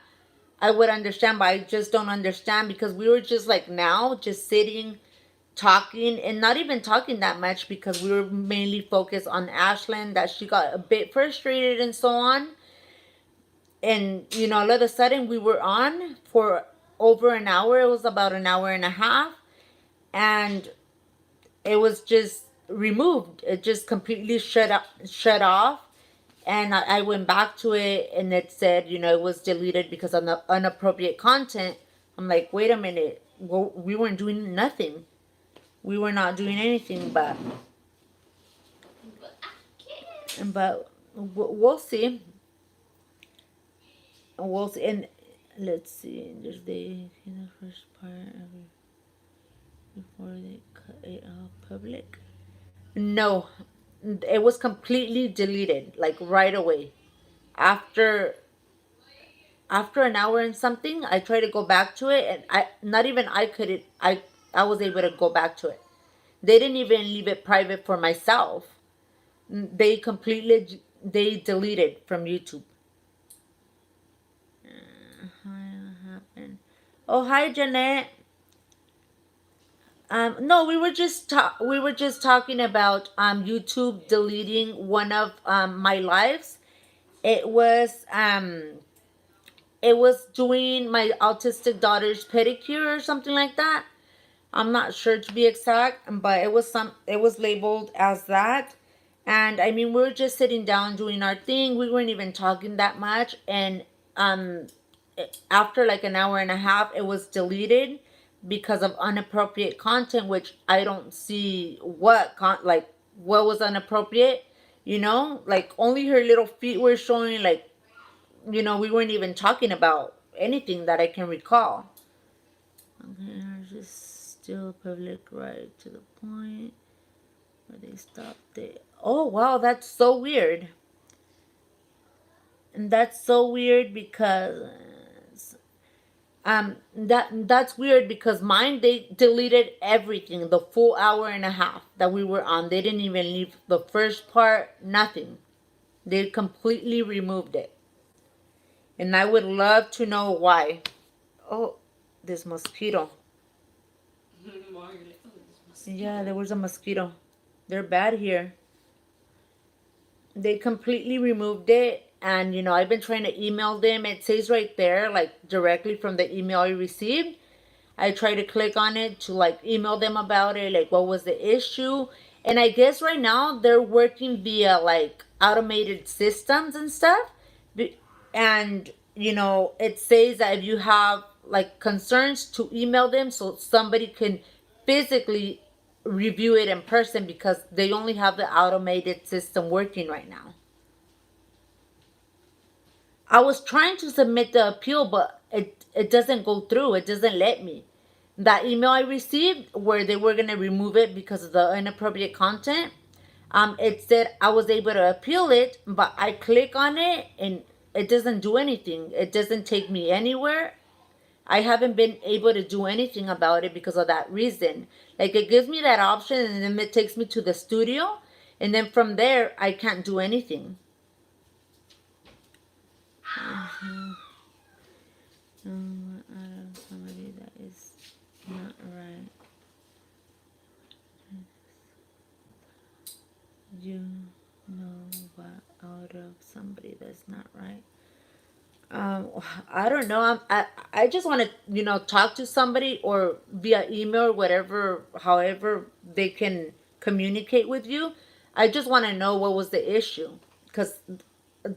S2: I would understand, but I just don't understand because we were just like now, just sitting, talking, and not even talking that much because we were mainly focused on Ashlyn, that she got a bit frustrated and so on. And, all of a sudden we were on for over an hour. It was about an hour and a half. And it was just removed. It just completely shut off. And I went back to it and it said, it was deleted because of the inappropriate content. I'm like, wait a minute. Well, we weren't doing nothing. We were not doing anything, but we'll see. We'll see. And let's see. There's the first part of it before they cut it off public. No, it was completely deleted, like right away. After an hour and something, I tried to go back to it, and I couldn't. I was able to go back to it. They didn't even leave it private for myself. They deleted from YouTube. What happened? Oh, hi, Jeanette. No, we were just talking about YouTube deleting one of my lives. It was doing my autistic daughter's pedicure or something like that. I'm not sure to be exact, but it was labeled as that. And I mean, we were just sitting down doing our thing. We weren't even talking that much. And um after like an hour and a half, it was deleted because of inappropriate content, which I don't see what was inappropriate. Like only her little feet were showing. Like, we weren't even talking about anything that I can recall. Okay, just still public right to the point where they stopped it. Oh wow, that's so weird. And that's so weird because that's weird because mine, they deleted everything, the full hour and a half that we were on. They didn't even leave the first part, nothing. They completely removed it. And I would love to know why. Oh, this mosquito. Yeah, there was a mosquito. They're bad here. They completely removed it. And, I've been trying to email them. It says right there, like directly from the email I received. I try to click on it to like email them about it, like what was the issue. And I guess right now they're working via like automated systems and stuff. And, it says that if you have like concerns, to email them so somebody can physically review it in person because they only have the automated system working right now. I was trying to submit the appeal, but it doesn't go through. It doesn't let me. That email I received where they were going to remove it because of the inappropriate content, it said I was able to appeal it, but I click on it and it doesn't do anything. It doesn't take me anywhere. I haven't been able to do anything about it because of that reason. Like it gives me that option and then it takes me to the studio, and then from there I can't do anything. Out of somebody that is not right. You know what out of somebody that's not right. I don't know. I just want to talk to somebody or via email or whatever, however they can communicate with you. I just want to know what was the issue because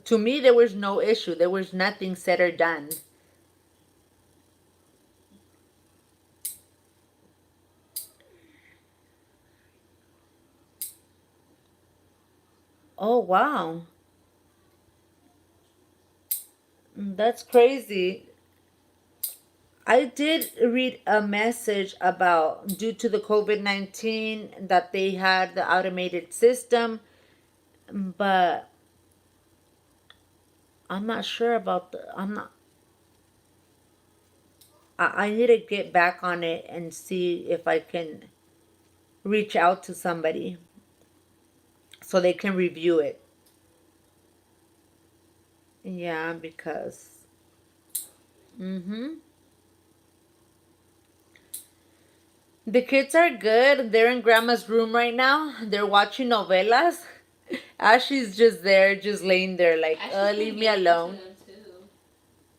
S2: to me, there was no issue. There was nothing said or done. Oh, wow. That's crazy. I did read a message about due to the COVID-19 that they had the automated system, but I'm not sure about I'm not, I need to get back on it and see if I can reach out to somebody so they can review it. Yeah, because, mm-hmm. The kids are good. They're in grandma's room right now. They're watching novelas. Ashley's just there, just laying there, like, leave me alone.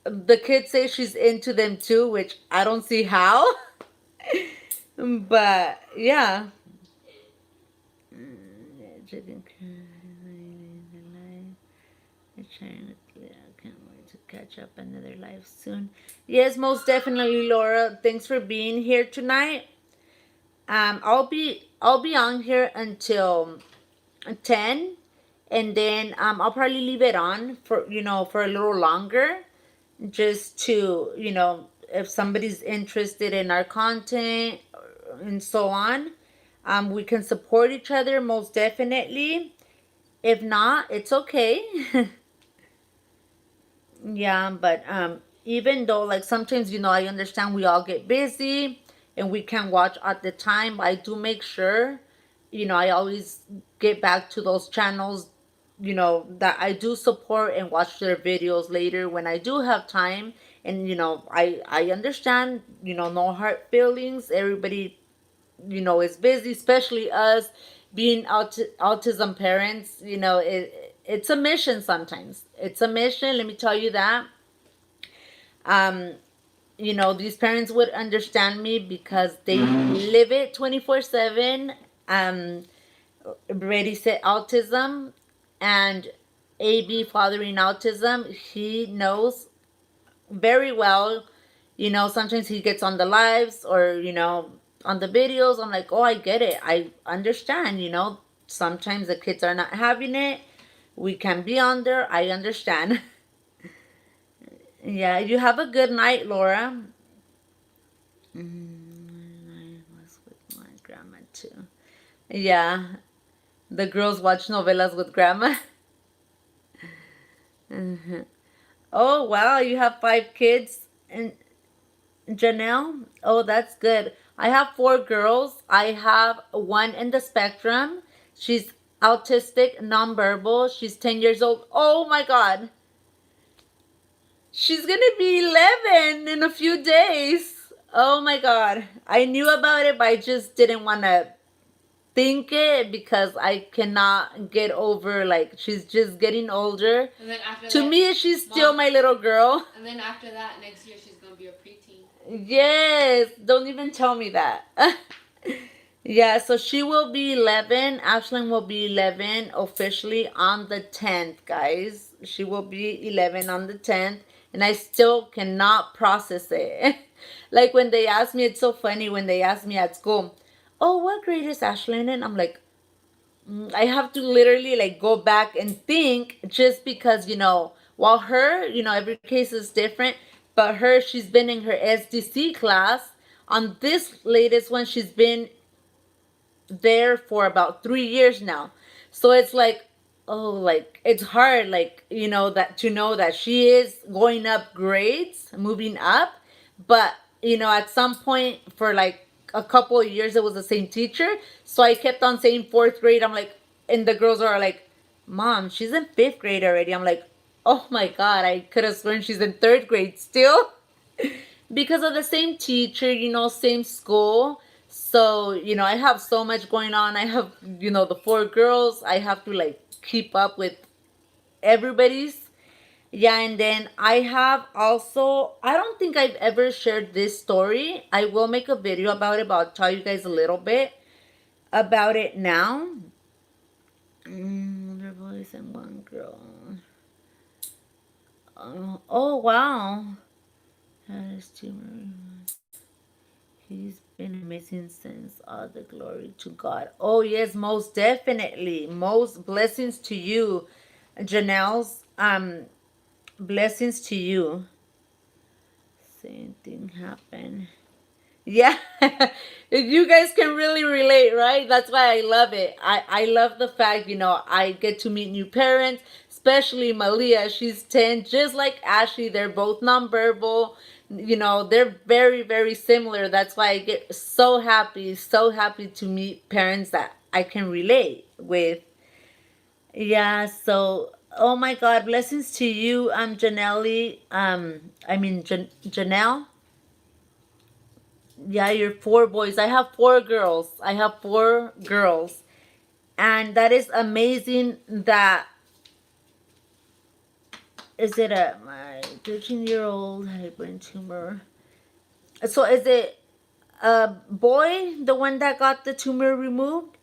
S2: The kids say she's into them too, which I don't see how. But yeah. I can't wait to catch up another life soon. Yes, most definitely, Laura. Thanks for being here tonight. I'll be on here until 10, and then I'll probably leave it on for for a little longer, just to if somebody's interested in our content and so on, we can support each other most definitely. If not, it's okay. Yeah, but even though like sometimes I understand we all get busy and we can't watch at the time, I do make sure I always get back to those channels that I do support and watch their videos later when I do have time. And I understand, no hard feelings. Everybody is busy, especially us being autism parents. It's a mission sometimes. It's a mission, let me tell you that. Um, these parents would understand me because they live it 24/7. Um, Ready Set Autism and AB Fathering Autism. He knows very well. Sometimes he gets on the lives or, on the videos. I'm like, oh, I get it. I understand, Sometimes the kids are not having it. We can be on there. I understand. Yeah, you have a good night, Laura. I was with my grandma too. Yeah, the girls watch novelas with grandma. Mhm. Oh, wow, you have 5 kids. And Janelle? Oh, that's good. I have 4 girls. I have one in the spectrum. She's autistic, nonverbal. She's 10 years old. Oh my God. She's gonna be 11 in a few days. Oh my God. I knew about it, but I just didn't want to think it because I cannot get over, like, she's just getting older.
S3: And then after
S2: to
S3: that,
S2: me, she's still my little girl.
S3: And then after that, next year she's gonna be a preteen.
S2: Yes, don't even tell me that. Yeah, so she will be 11. Ashlyn will be 11 officially on the 10th, guys. She will be 11 on the 10th, and I still cannot process it. Like when they ask me, it's so funny when they ask me at school, oh, what grade is Ashlyn in? I'm like, I have to literally like go back and think, just because, while her, every case is different, but her, she's been in her SDC class. On this latest one, she's been there for about 3 years now. So it's like, oh, like it's hard, like, that to know that she is going up grades, moving up. But, at some point for like a couple of years, it was the same teacher. So I kept on saying fourth grade. I'm like, and the girls are like, Mom, she's in fifth grade already. I'm like, oh my God, I could have sworn she's in third grade still. Because of the same teacher, same school. So, I have so much going on. I have, the 4 girls. I have to like keep up with everybody's. Yeah, and then I have also, I don't think I've ever shared this story. I will make a video about it, but I'll tell you guys a little bit about it now. 1 boys and 1 girl. Oh, wow. He's been amazing since. All the glory to God. Oh, yes, most definitely. Most blessings to you, Janelle's. Blessings to you. Same thing happened. Yeah, you guys can really relate, right? That's why I love it. I love the fact, I get to meet new parents, especially Malia. She's 10, just like Ashley. They're both nonverbal. They're very, very similar. That's why I get so happy to meet parents that I can relate with. Yeah, so, oh my God, blessings to you, Janelle. Janelle. Yeah, you're four boys. I have four girls. And that is amazing that is it a my 13-year-old had a brain tumor. So is it a boy, the one that got the tumor removed?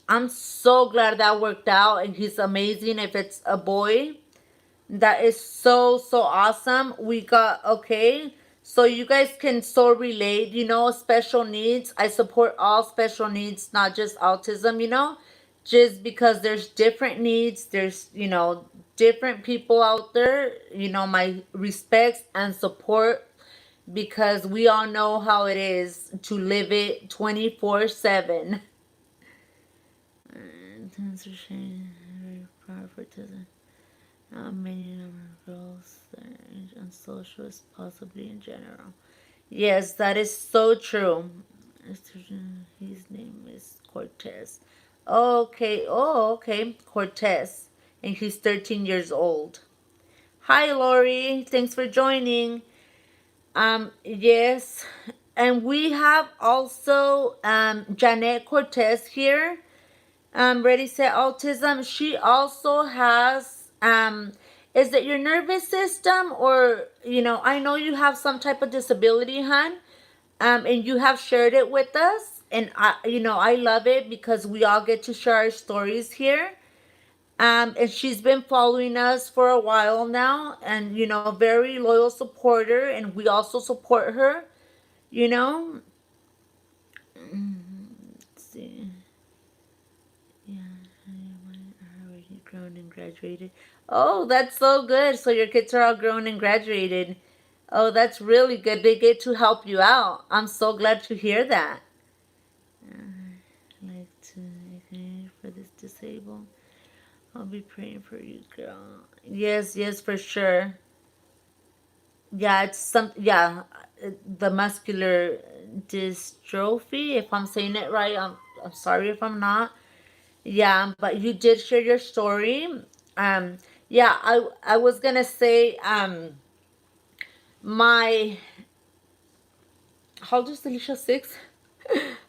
S2: I'm so glad that worked out and he's amazing if it's a boy. That is so awesome. We got okay. So you guys can so relate, special needs. I support all special needs, not just autism, just because there's different needs. There's, different people out there, my respects and support because we all know how it is to live it 24/7. How many number of girls and social is possibly in general. Yes, that is so true. His name is Cortez. Okay. Oh, okay. Cortez. And he's 13 years old. Hi, Lori. Thanks for joining. Yes. And we have also Janet Cortez here. Ready Set Autism. She also has is it your nervous system or I know you have some type of disability, hon. And you have shared it with us, and I love it because we all get to share our stories here. And she's been following us for a while now, and very loyal supporter, and we also support her. You know, let's see. Yeah, I already grown and graduated. Oh, that's so good. So your kids are all grown and graduated. Oh, that's really good. They get to help you out. I'm so glad to hear that. I'd like to pray for this disabled. I'll be praying for you, girl. Yes, for sure. Yeah, it's the muscular dystrophy. If I'm saying it right, I'm sorry if I'm not. Yeah, but you did share your story. Um, yeah, I was gonna say my how old is Alicia? 6?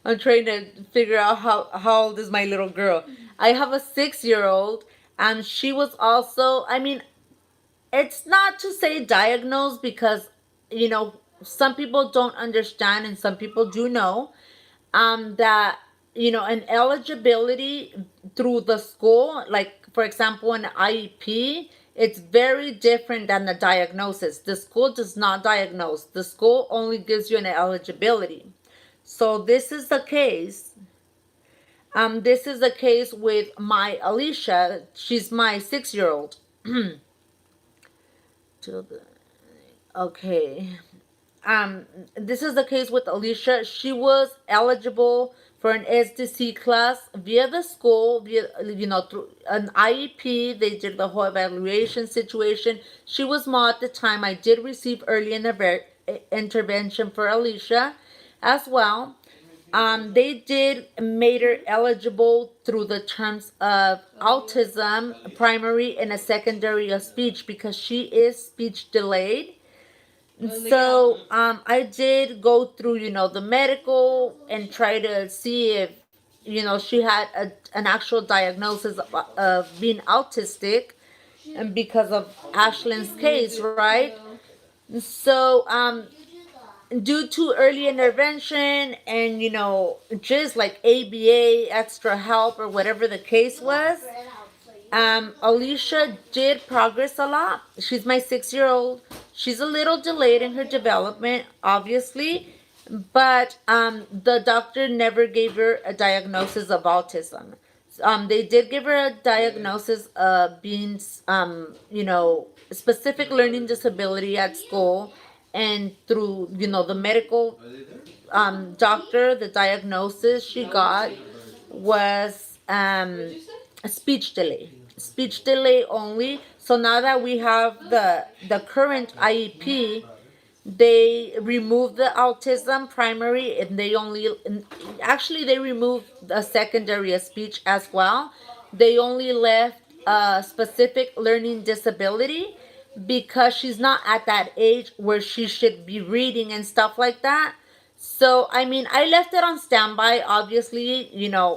S2: I'm trying to figure out how old is my little girl. I have a 6-year old, and she was also. I mean, it's not to say diagnosed because some people don't understand and some people do know that an eligibility through the school, like for example an IEP, it's very different than the diagnosis. The school does not diagnose. The school only gives you an eligibility. So this is the case. This is the case with my Alicia. She's my 6-year old. Okay. This is the case with Alicia. She was eligible for an SDC class via the school, through an IEP. They did the whole evaluation situation. She was small at the time. I did receive early intervention for Alicia as well. They did made her eligible through the terms of autism, primary and a secondary of speech because she is speech delayed. So I did go through, the medical and try to see if, she had an actual diagnosis of being autistic, and because of Ashlyn's case, right? So due to early intervention and, just like ABA, extra help or whatever the case was, Alicia did progress a lot. She's my 6-year-old. She's a little delayed in her development, obviously, but the doctor never gave her a diagnosis of autism. They did give her a diagnosis of being, specific learning disability at school, and through, the medical doctor, the diagnosis she got was a speech delay only. So now that we have the current IEP, they removed the autism primary, and actually they removed the secondary of speech as well. They only left a specific learning disability because she's not at that age where she should be reading and stuff like that. So, I mean, I left it on standby. Obviously,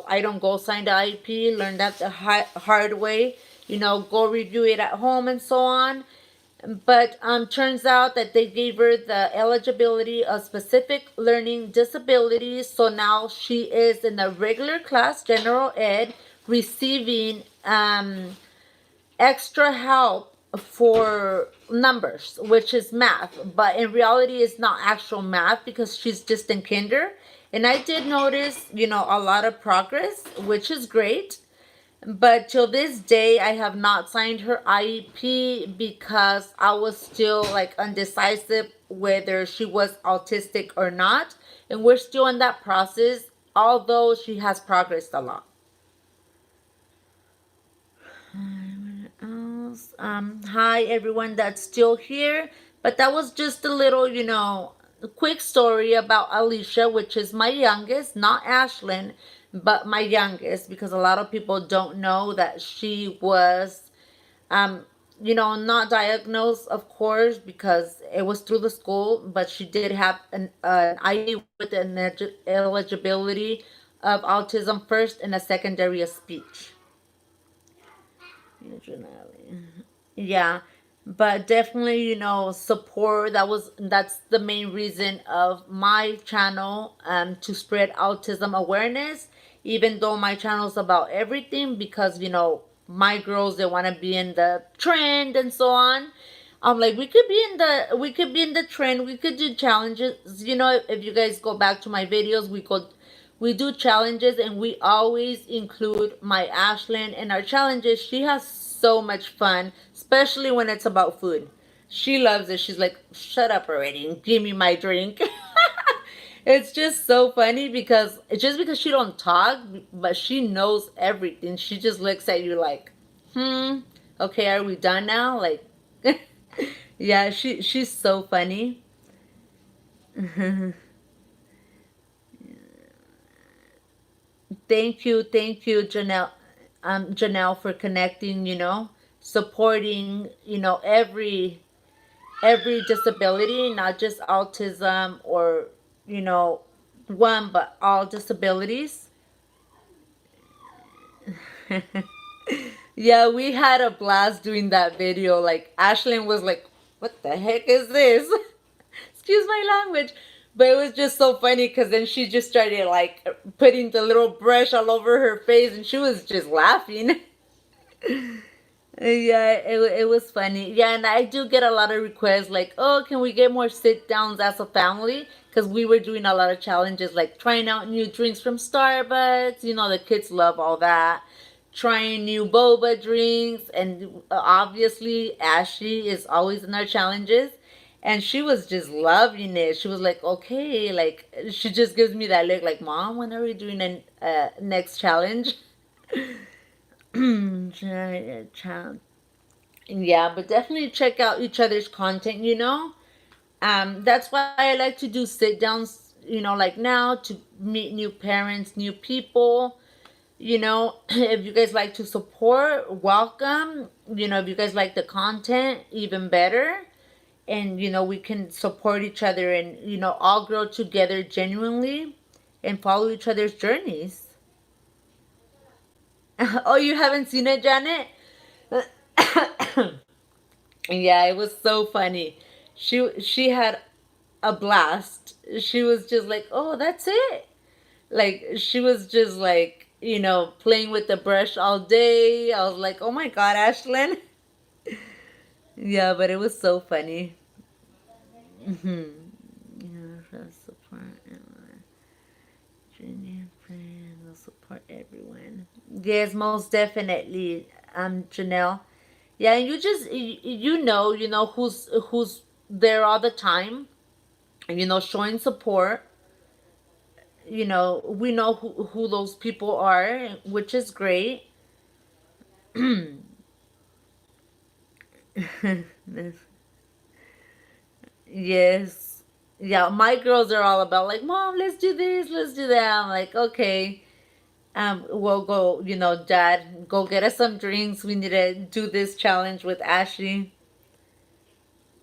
S2: I don't go sign the IEP, learn that the hard way, go review it at home and so on. But turns out that they gave her the eligibility of specific learning disabilities. So now she is in a regular class, general ed, receiving extra help for numbers, which is math, but in reality it's not actual math because she's just in kinder. And I did notice, a lot of progress, which is great. But till this day, I have not signed her IEP because I was still like undecisive whether she was autistic or not. And we're still in that process, although she has progressed a lot. Hi everyone that's still here. But that was just a little, quick story about Alicia, which is my youngest, not Ashlyn, but my youngest, because a lot of people don't know that she was, not diagnosed, of course, because it was through the school, but she did have an IE with an eligibility of autism first and a secondary of speech. Yeah, but definitely, support. That's the main reason of my channel, to spread autism awareness. Even though my channel is about everything, because my girls, they want to be in the trend and so on. I'm like, we could be in the trend. We could do challenges. If you guys go back to my videos, we do challenges, and we always include my Ashlyn in our challenges. She has so much fun, especially when it's about food. She loves it. She's like, shut up already and give me my drink. It's just so funny because it's just because she don't talk, but she knows everything. She just looks at you like, okay, are we done now? Like, yeah, she's so funny. Thank you, Janelle, for connecting. Supporting, every disability, not just autism or you know one, but all disabilities. Yeah, we had a blast doing that video. Like Ashlyn was like, "What the heck is this?" Excuse my language. But it was just so funny because then she just started like putting the little brush all over her face, and she was just laughing. Yeah, it was funny. Yeah, and I do get a lot of requests like, oh, can we get more sit downs as a family? Because we were doing a lot of challenges like trying out new drinks from Starbucks. The kids love all that. Trying new boba drinks. And obviously, Ashley is always in our challenges. And she was just loving it. She was like, okay, like, she just gives me that look like, Mom, when are we doing a next challenge? Yeah, but definitely check out each other's content. That's why I like to do sit downs, like now, to meet new parents, new people. If you guys like to support, welcome. If you guys like the content, even better. And we can support each other, and all grow together genuinely and follow each other's journeys. Oh, you haven't seen it, Janet? Yeah, it was so funny. She had a blast. She was just like, "Oh, that's it." Like she was just like playing with the brush all day. I was like, oh my God, Ashlyn. Yeah, but it was so funny. Hmm. Yeah, that's support everyone. Junior friends will support everyone. Yes, most definitely, Janelle. Yeah, and you know who's there all the time, showing support. We know who those people are, which is great. Yes. Yeah, my girls are all about like, Mom, let's do this, let's do that. I'm like, okay. We'll go, Dad, go get us some drinks. We need to do this challenge with Ashley.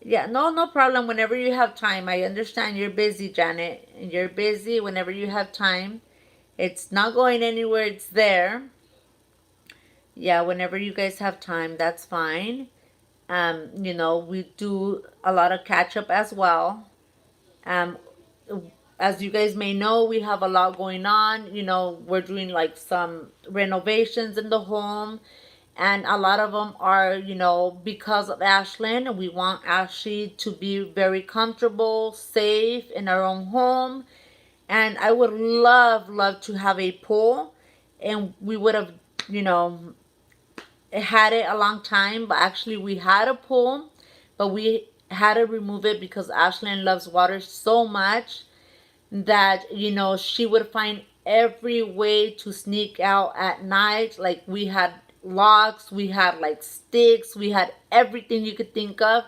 S2: Yeah, no, no problem. Whenever you have time. I understand you're busy, Janet. You're busy whenever you have time. It's not going anywhere, it's there. Yeah, whenever you guys have time, that's fine. We do a lot of catch up as well. Um, as you guys may know, we have a lot going on. We're doing like some renovations in the home, and a lot of them are, because of Ashlyn. We want Ashley to be very comfortable, safe in our own home, and I would love, love to have a pool, and we would have, you know, had it a long time, but actually we had a pool, but we had to remove it because Ashlyn loves water so much that she would find every way to sneak out at night. Like, we had locks, we had like sticks, we had everything you could think of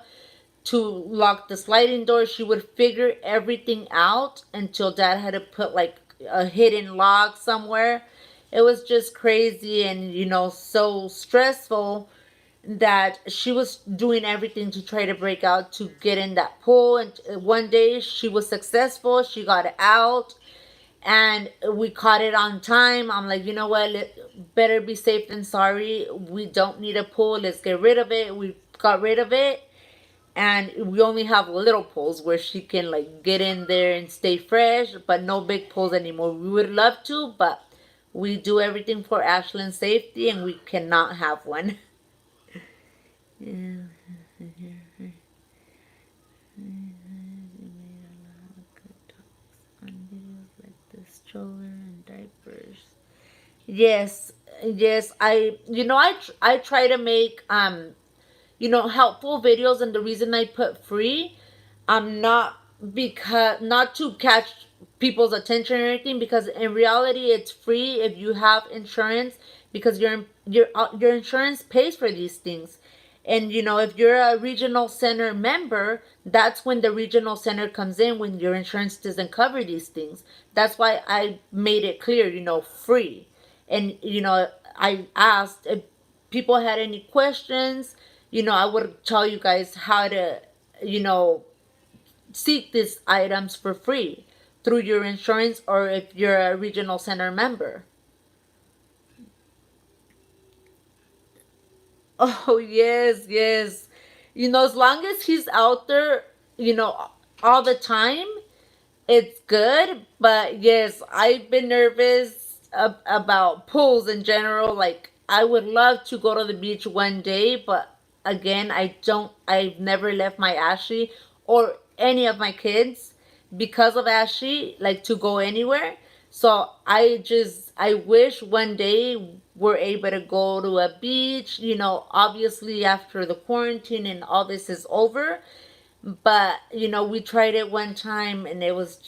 S2: to lock the sliding door. She would figure everything out until Dad had to put like a hidden lock somewhere. It was just crazy and so stressful that she was doing everything to try to break out to get in that pool. And one day she was successful. She got out and we caught it on time. I'm like, you know what? Better be safe than sorry. We don't need a pool. Let's get rid of it. We got rid of it. And we only have little pools where she can like get in there and stay fresh, but no big pools anymore. We would love to, but we do everything for Ashlyn's safety and we cannot have one. Yeah. Stroller and diapers. Yes, yes. I try to make helpful videos, and the reason I put free, not because not to catch people's attention or anything, because in reality it's free if you have insurance, because your insurance pays for these things. And if you're a regional center member, that's when the regional center comes in, when your insurance doesn't cover these things. That's why I made it clear, free. And I asked if people had any questions. I would tell you guys how to, you know, seek these items for free through your insurance, or if you're a regional center member. Oh, yes, yes. As long as he's out there, all the time, it's good. But yes, I've been nervous about pools in general. Like, I would love to go to the beach one day, but again, I've never left my Ashley or any of my kids because of Ashley, like, to go anywhere. So I wish one day we're able to go to a beach, obviously after the quarantine and all this is over. But we tried it one time and it was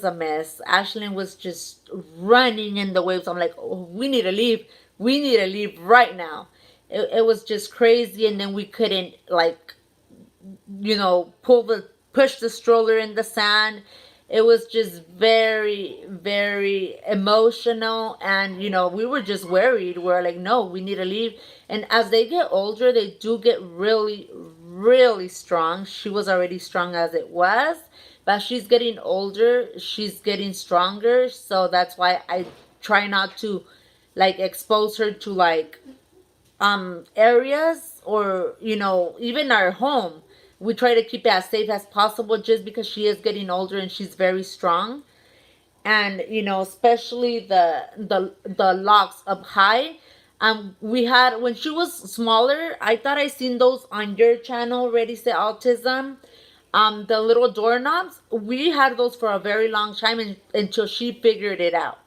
S2: a mess. Ashlyn was just running in the waves. I'm like, oh, we need to leave. We need to leave right now. It was just crazy, and then we couldn't, like, push the stroller in the sand. It was just very, very emotional, and we were just worried. We're like, no, we need to leave. And as they get older, they do get really, really strong. She was already strong as it was, but she's getting older, she's getting stronger. So that's why I try not to, like, expose her to, like, areas, or even our home. We try to keep it as safe as possible, just because she is getting older and she's very strong. and especially the locks up high. We had, when she was smaller, I thought I seen those on your channel, Ready Set Autism. The little doorknobs, we had those for a very long time, until she figured it out.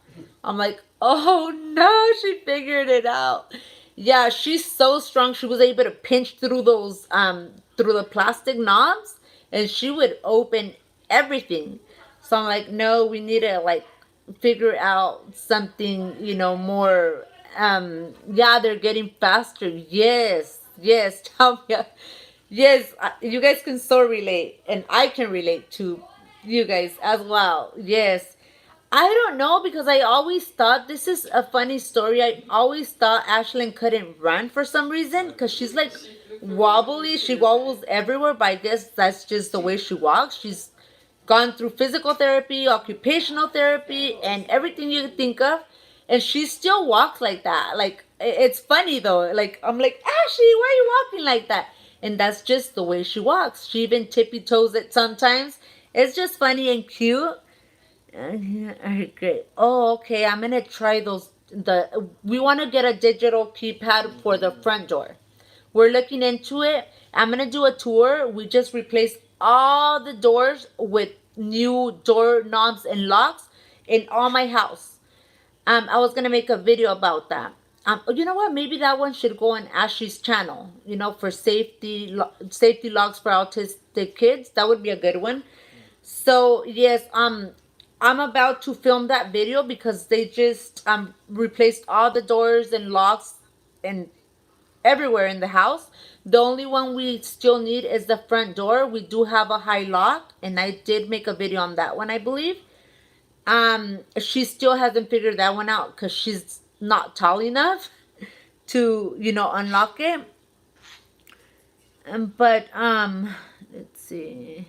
S2: I'm like, oh no, she figured it out. Yeah, she's so strong. She was able to pinch through those through the plastic knobs, and she would open everything. So I'm like, no, we need to like figure out something, more. Yeah, they're getting faster. Yes, yes, tell me. Yes, you guys can so relate, and I can relate to you guys as well. Yes. I don't know, because I always thought, this is a funny story. I always thought Ashlyn couldn't run for some reason, because she's like wobbly. She wobbles everywhere, but I guess that's just the way she walks. She's gone through physical therapy, occupational therapy, and everything you can think of, and she still walks like that. Like, it's funny though. Like, I'm like, Ashley, why are you walking like that? And that's just the way she walks. She even tippy toes it sometimes. It's just funny and cute. Alright, great. Oh, okay. I'm gonna try those. We want to get a digital keypad for the front door. We're looking into it. I'm gonna do a tour. We just replaced all the doors with new door knobs and locks in all my house. I was gonna make a video about that. You know what? Maybe that one should go on Ashley's channel. For safety locks for autistic kids. That would be a good one. So yes, I'm about to film that video, because they just replaced all the doors and locks and everywhere in the house. The only one we still need is the front door. We do have a high lock, and I did make a video on that one, I believe. She still hasn't figured that one out, because she's not tall enough to unlock it. But let's see.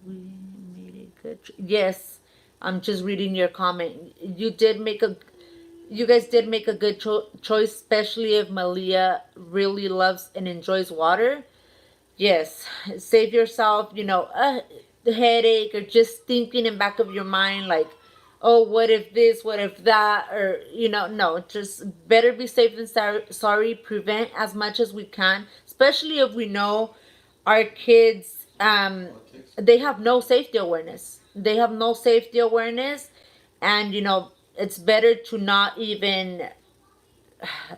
S2: We made a good. Yes, I'm just reading your comment. You guys did make a good choice, especially if Malia really loves and enjoys water. Yes, save yourself, a headache, or just thinking in back of your mind like, oh, what if this, what if that, or no, just better be safe than sorry. Prevent as much as we can, especially if we know our kids, they have no safety awareness. They have no safety awareness, and it's better to not even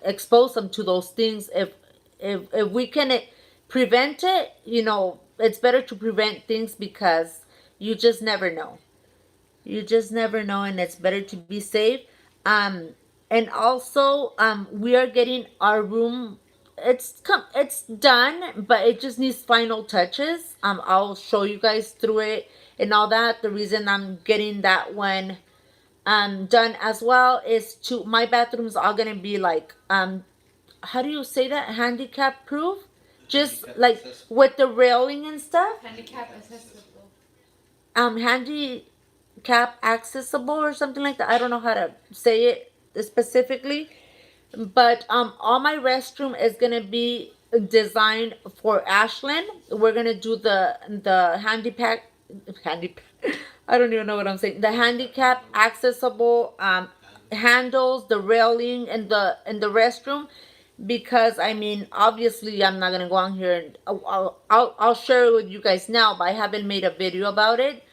S2: expose them to those things. If we can prevent it, it's better to prevent things, because you just never know. You just never know, and it's better to be safe. Um, and also, we are getting our room. It's done, but it just needs final touches. I'll show you guys through it and all that. The reason I'm getting that one done as well is to my bathrooms are gonna be like how do you say that, handicap proof, just like with the railing and stuff.
S3: Handicap accessible.
S2: Handicap accessible or something like that. I don't know how to say it specifically, but all my restroom is gonna be designed for Ashlyn. We're gonna do the handicap. I don't even know what I'm saying. The handicap accessible handles, the railing in the restroom, because I mean, obviously I'm not gonna go on here and I'll share it with you guys now, but I haven't made a video about it.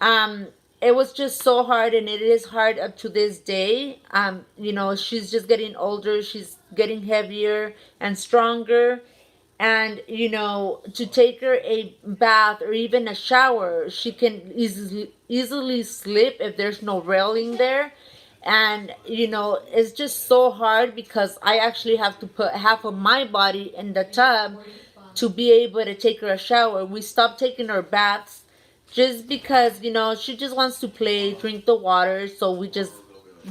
S2: um it was just so hard, and it is hard up to this day. She's just getting older, she's getting heavier and stronger, and to take her a bath or even a shower, she can easily slip if there's no railing there. And it's just so hard, because I actually have to put half of my body in the tub to be able to take her a shower. We stopped taking her baths just because she just wants to play, drink the water, so we just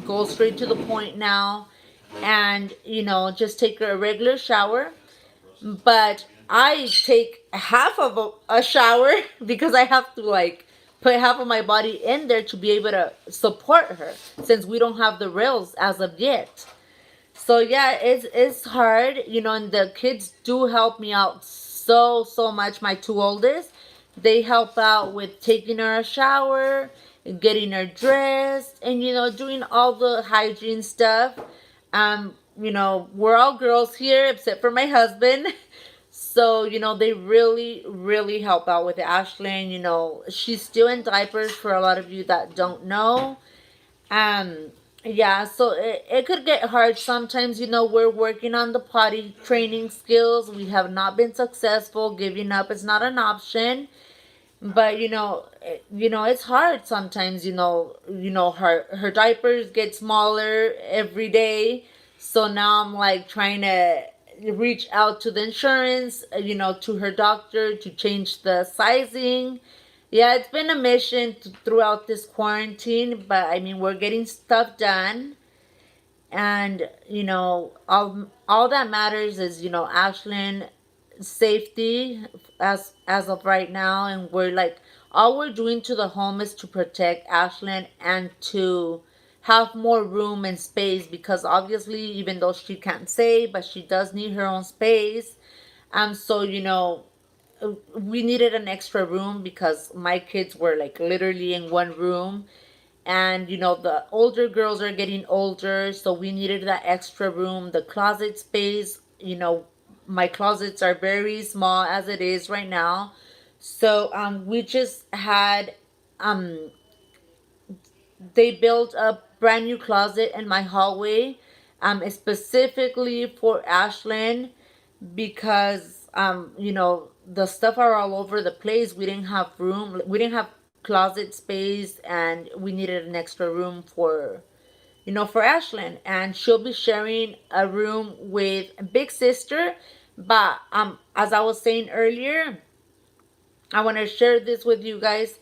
S2: go straight to the point now, and just take her a regular shower. But I take half of a shower because I have to like put half of my body in there to be able to support her, since we don't have the rails as of yet. So yeah, it's hard, and the kids do help me out so much, my two oldest, They help out with taking her a shower, getting her dressed, and doing all the hygiene stuff. We're all girls here except for my husband. So, they really, really help out with Ashlyn. She's still in diapers for a lot of you that don't know. Um, yeah, so it could get hard sometimes. We're working on the potty training skills. We have not been successful. Giving up is not an option. But it's hard sometimes. Her diapers get smaller every day. So now I'm like trying to reach out to the insurance, to her doctor to change the sizing. Yeah, it's been a mission throughout this quarantine, but I mean, we're getting stuff done. And all that matters is Ashlyn safety as of right now. And we're like, all we're doing to the home is to protect Ashlyn and to have more room and space, because obviously, even though she can't say, but she does need her own space. So we needed an extra room because my kids were like literally in one room. And the older girls are getting older, so we needed that extra room, the closet space. My closets are very small as it is right now. So we just had um they built a brand new closet in my hallway, specifically for Ashlyn, because the stuff are all over the place. We didn't have room, we didn't have closet space, and we needed an extra room for Ashlyn. And she'll be sharing a room with big sister. But as I was saying earlier, I want to share this with you guys.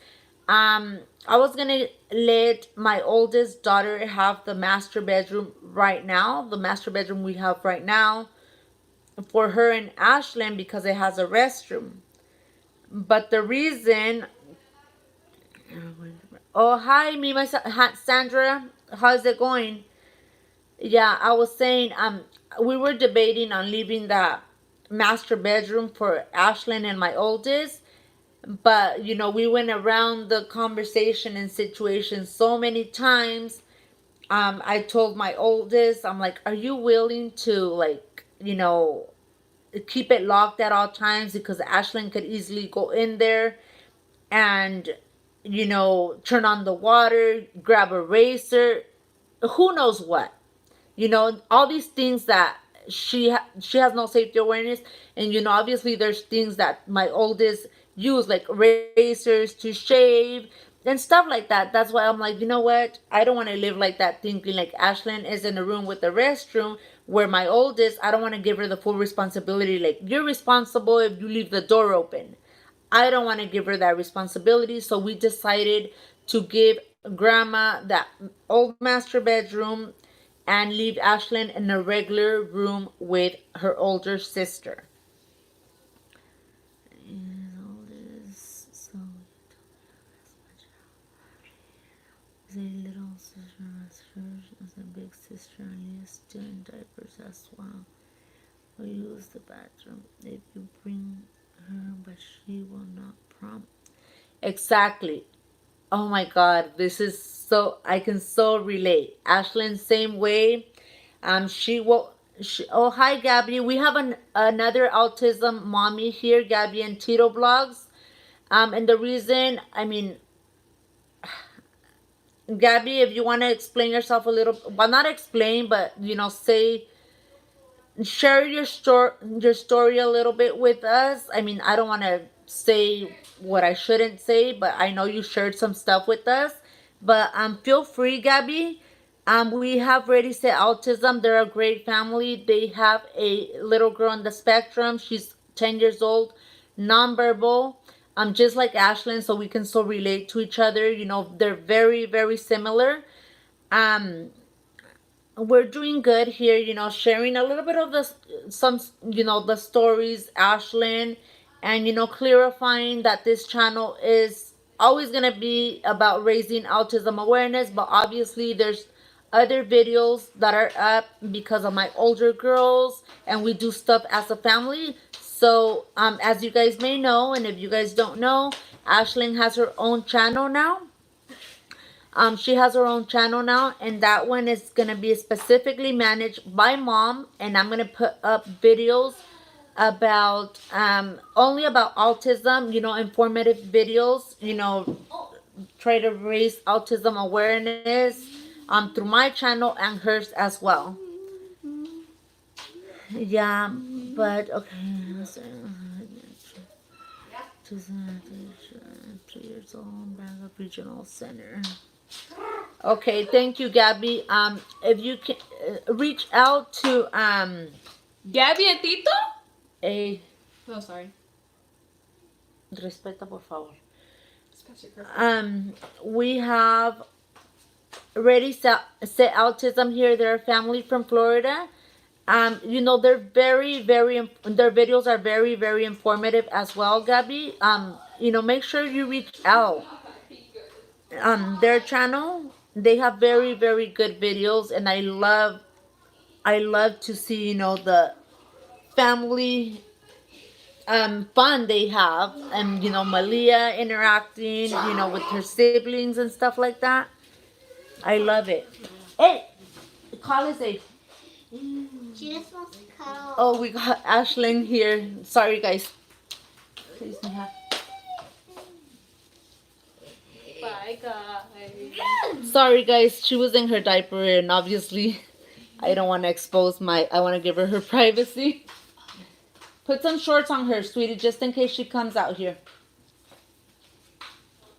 S2: I was gonna let my oldest daughter have the master bedroom right now, the master bedroom we have right now, for her and Ashlyn, because it has a restroom. But the reason, oh hi, Sandra, how's it going? Yeah, I was saying, we were debating on leaving the master bedroom for Ashlyn and my oldest. But we went around the conversation and situation so many times. I told my oldest, I'm like, are you willing to, like, keep it locked at all times, because Ashlyn could easily go in there and turn on the water, grab a razor, who knows what. All these things that she has no safety awareness. And obviously there's things that my oldest use, like razors to shave and stuff like that. That's why I'm like, what, I don't want to live like that, thinking like Ashlyn is in a room with the restroom, where my oldest, I don't want to give her the full responsibility, like, you're responsible if you leave the door open. I don't want to give her that responsibility. So we decided to give grandma that old master bedroom and leave Ashlyn in a regular room with her older sister. So, a little sister as a big sister, and you're still in diapers as well. We'll use the bathroom if you bring her, but she will not prompt. Exactly. Oh my God, this is so, I can so relate. Ashlyn, same way. She will. Oh, hi, Gabby. We have another autism mommy here, Gabby and Tito blogs. And the reason, I mean, Gabby, if you want to explain yourself a little, well, not explain, but say, share your story a little bit with us. I mean, I don't want to say what I shouldn't say, but I know you shared some stuff with us. But feel free, Gabby. We have Ready Set Autism. They're a great family. They have a little girl on the spectrum. She's 10 years old, nonverbal. Just like Ashlyn, so we can so relate to each other. They're very, very similar. Um, we're doing good here, sharing a little bit of the stories, Ashlyn, and clarifying that this channel is always going to be about raising autism awareness. But obviously there's other videos that are up because of my older girls, and we do stuff as a family. So, as you guys may know, and if you guys don't know, Ashlyn has her own channel now. She has her own channel now, and that one is gonna be specifically managed by mom. And I'm gonna put up videos about only about autism. You know, informative videos. You know, try to raise autism awareness through my channel and hers as well. Yeah, but okay. 3 years old, Bangor Regional Center. Okay, thank you, Gabby. If you can reach out to
S3: Gabby and Tito?
S2: a
S3: Oh, sorry.
S2: respeta por favor.
S3: Special girl.
S2: We have Ready Set Autism here. They're a family from Florida. You know, they're very, their videos are very, very informative as well, Gabby. You know, make sure you reach out. Their channel, they have very, very good videos, and I love to see, you know, the family fun they have, and you know, Malia interacting, you know, with her siblings and stuff like that. I love it. Hey, call is a.
S1: She just wants to cuddle.
S2: Oh, we got Ashlyn here. Sorry, guys. Please, Neha.
S3: Bye, guys.
S2: Sorry, guys. She was in her diaper, and obviously, I don't want to expose my. I want to give her her privacy. Put some shorts on her, sweetie, just in case she comes out here.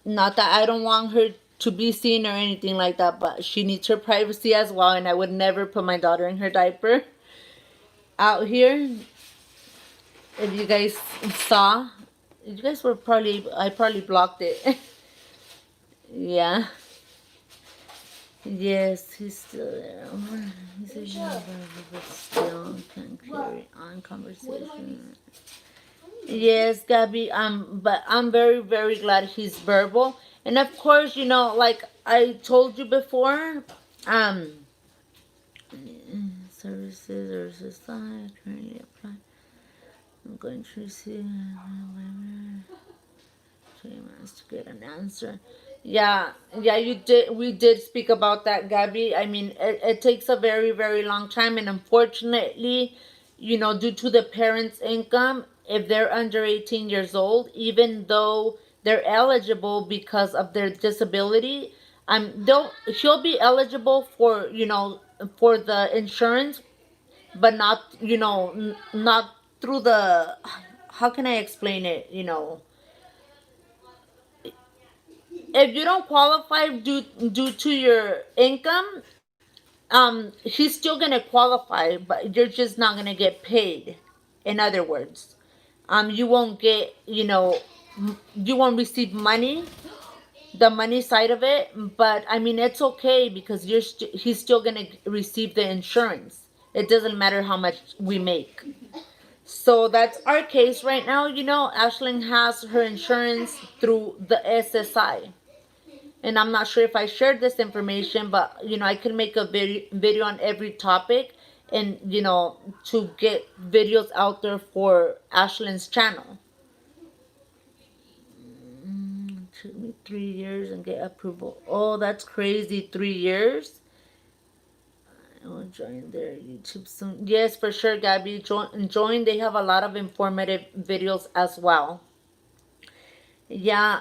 S2: Not that I don't want her to be seen or anything like that, but she needs her privacy as well, and I would never put my daughter in her diaper out here. If you guys saw, you guys were I probably blocked it. Yeah. Yes, he's still there. He's but still can carry on conversation. Yes, Gabby. But I'm very, very glad he's verbal. And of course, you know, like I told you before, services or society currently apply. I'm going to receive 3 months to get an answer. Yeah, you did. We did speak about that, Gabby. I mean, it takes a very, very long time, and unfortunately, you know, due to the parents' income, if they're under 18 years old, even though they're eligible because of their disability, he'll be eligible for, you know, for the insurance, but not, you know, not through the. How can I explain it? You know, if you don't qualify due to your income, he's still gonna qualify, but you're just not gonna get paid. In other words, you won't get, you know, you won't receive money, the money side of it. But I mean, it's okay because he's still gonna receive the insurance. It doesn't matter how much we make. So that's our case right now. You know, Ashlyn has her insurance through the SSI. And I'm not sure if I shared this information, but you know, I can make a video on every topic, and you know, to get videos out there for Ashlyn's channel. Took me 3 years and get approval. Oh, that's crazy. 3 years. I will join their YouTube soon. Yes, for sure, Gabby. Join. They have a lot of informative videos as well. Yeah.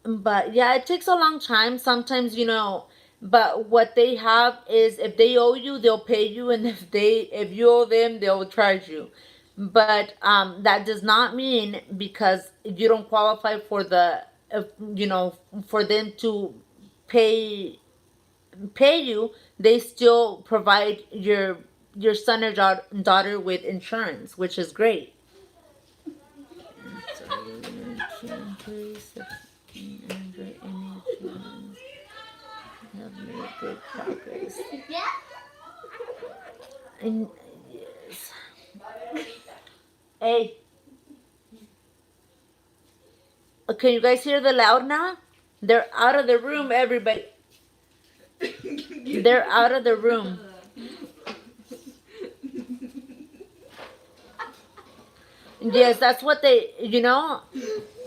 S2: But yeah, it takes a long time sometimes, you know. But what they have is, if they owe you, they'll pay you, and if you owe them, they'll charge you. But that does not mean because you don't qualify for the you know, for them to pay you, they still provide your son or daughter with insurance, which is great. Have made good progress.
S1: Yeah.
S2: And yes. Hey. Can you guys hear the loud now? They're out of the room, everybody. They're out of the room. Yes, that's what they,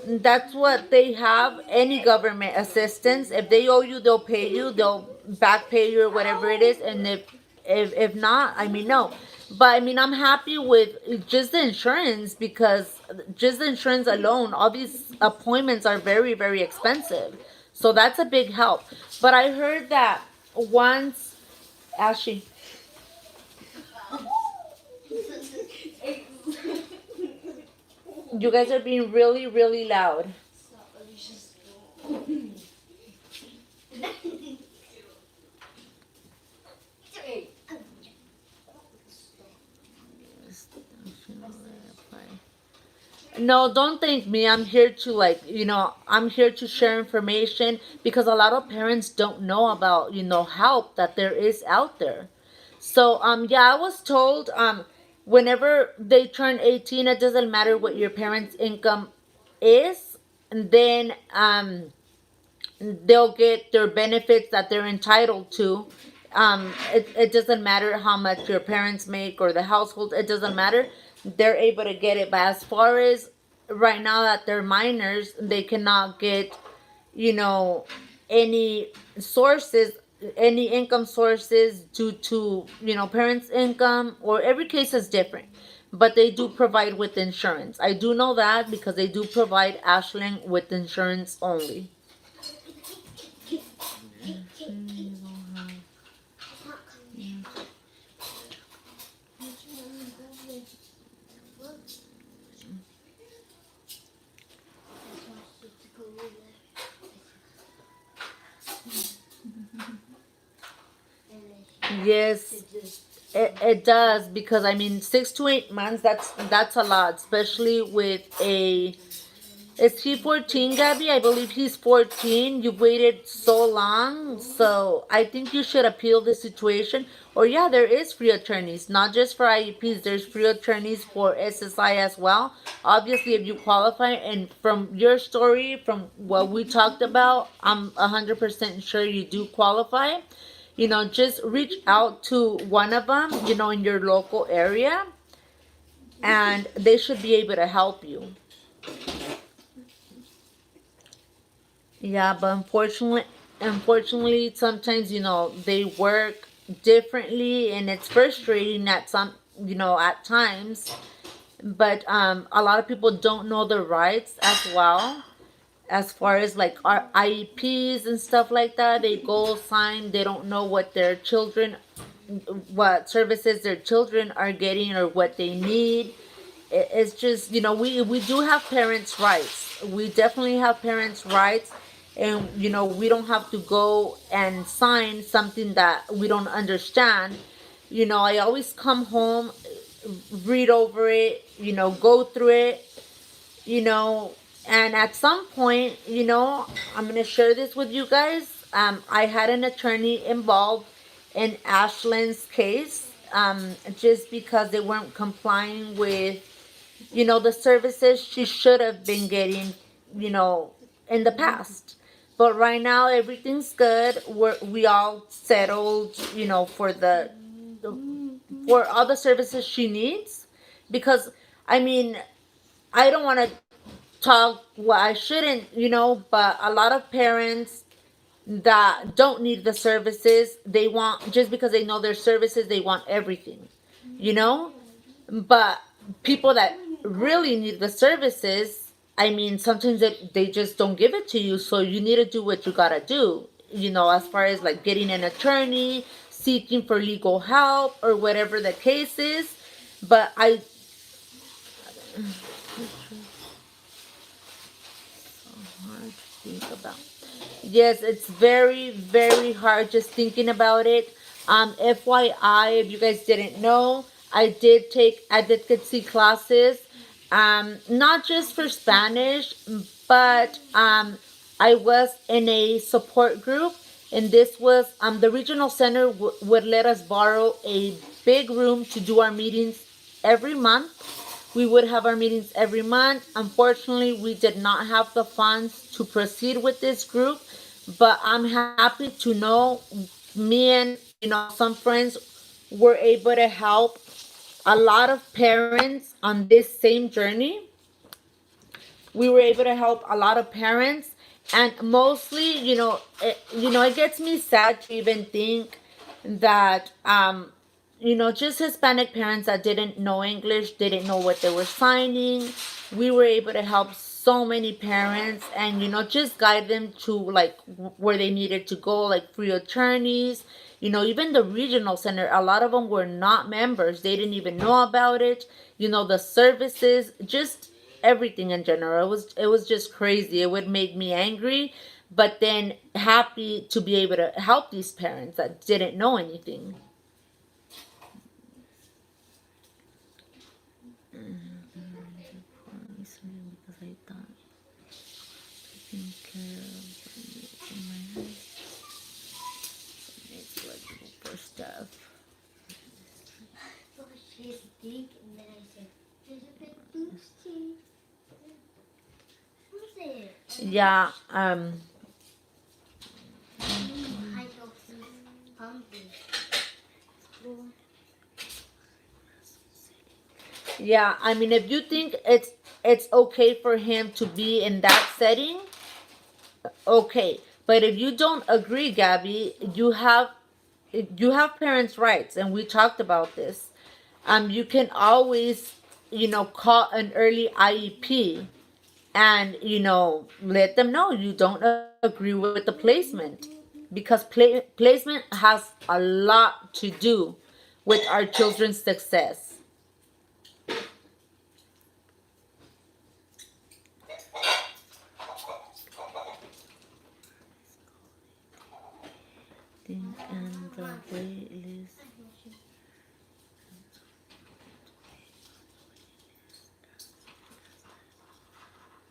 S2: that's what they have. Any government assistance, if they owe you, they'll pay you. They'll back pay you or whatever it is. And if not, I mean no. But I mean I'm happy with just the insurance because just the insurance alone, all these appointments are very very expensive. So that's a big help. But I heard that once, Ashley, you guys are being really really loud. No, don't thank me. I'm here to I'm here to share information because a lot of parents don't know about, help that there is out there. So, yeah, I was told, whenever they turn 18, it doesn't matter what your parents' income is, and then, they'll get their benefits that they're entitled to. It doesn't matter how much your parents make or the household, it doesn't matter. They're able to get it. But as far as right now that they're minors, they cannot get, you know, any sources, any income sources due to, parents' income, or every case is different. But they do provide with insurance. I do know that because they do provide Ashland with insurance only. Yes, it does because I mean 6 to 8 months, that's a lot, especially with a, is he 14, Gabby? I believe he's 14. You've waited so long. So I think you should appeal the situation. Or, yeah, there is free attorneys, not just for IEPs. There's free attorneys for SSI as well. Obviously, if you qualify, and from your story, from what we talked about, I'm 100% sure you do qualify. Just reach out to one of them, in your local area, and they should be able to help you. Yeah, but unfortunately, sometimes they work differently, and it's frustrating at some, at times. But a lot of people don't know their rights as well, as far as like our IEPs and stuff like that. They go sign, they don't know what services their children are getting or what they need. It's just, we do have parents' rights. We definitely have parents' rights. And, we don't have to go and sign something that we don't understand. I always come home, read over it, go through it, you know, and at some point, I'm going to share this with you guys. I had an attorney involved in Ashland's case, just because they weren't complying with, the services she should have been getting, you know, in the past. But right now, everything's good. We all settled, for all the services she needs. Because, I mean, I don't want to talk what I shouldn't, but a lot of parents that don't need the services, they want, just because they know their services, they want everything, you know? But people that really need the services, I mean, sometimes they just don't give it to you. So you need to do what you gotta do, as far as like getting an attorney, seeking for legal help, or whatever the case is. But hard to think about. Yes, it's very, very hard just thinking about it. FYI, if you guys didn't know, I did take advocacy classes, not just for Spanish, but I was in a support group, and this was the regional center would let us borrow a big room to do our meetings every month. We would have our meetings every month. Unfortunately, we did not have the funds to proceed with this group, but I'm happy to know me and some friends were able to help a lot of parents on this same journey. We were able to help a lot of parents, and mostly, it gets me sad to even think that, just Hispanic parents that didn't know English, didn't know what they were signing. We were able to help so many parents, and just guide them to like where they needed to go, like free attorneys. Even the regional center, a lot of them were not members. They didn't even know about it. The services, just everything in general. It was just crazy. It would make me angry, but then happy to be able to help these parents that didn't know anything. Stuff.
S1: Oh, she's big, and then I said, there's a bit boosty. Who's it?
S2: Yeah,
S1: Pumpy.
S2: yeah, I mean, if you think it's okay for him to be in that setting, okay. But if you don't agree, Gabby, you have parents' rights, and we talked about this. You can always, call an early IEP, and let them know you don't agree with the placement, because placement has a lot to do with our children's success. And the wait list.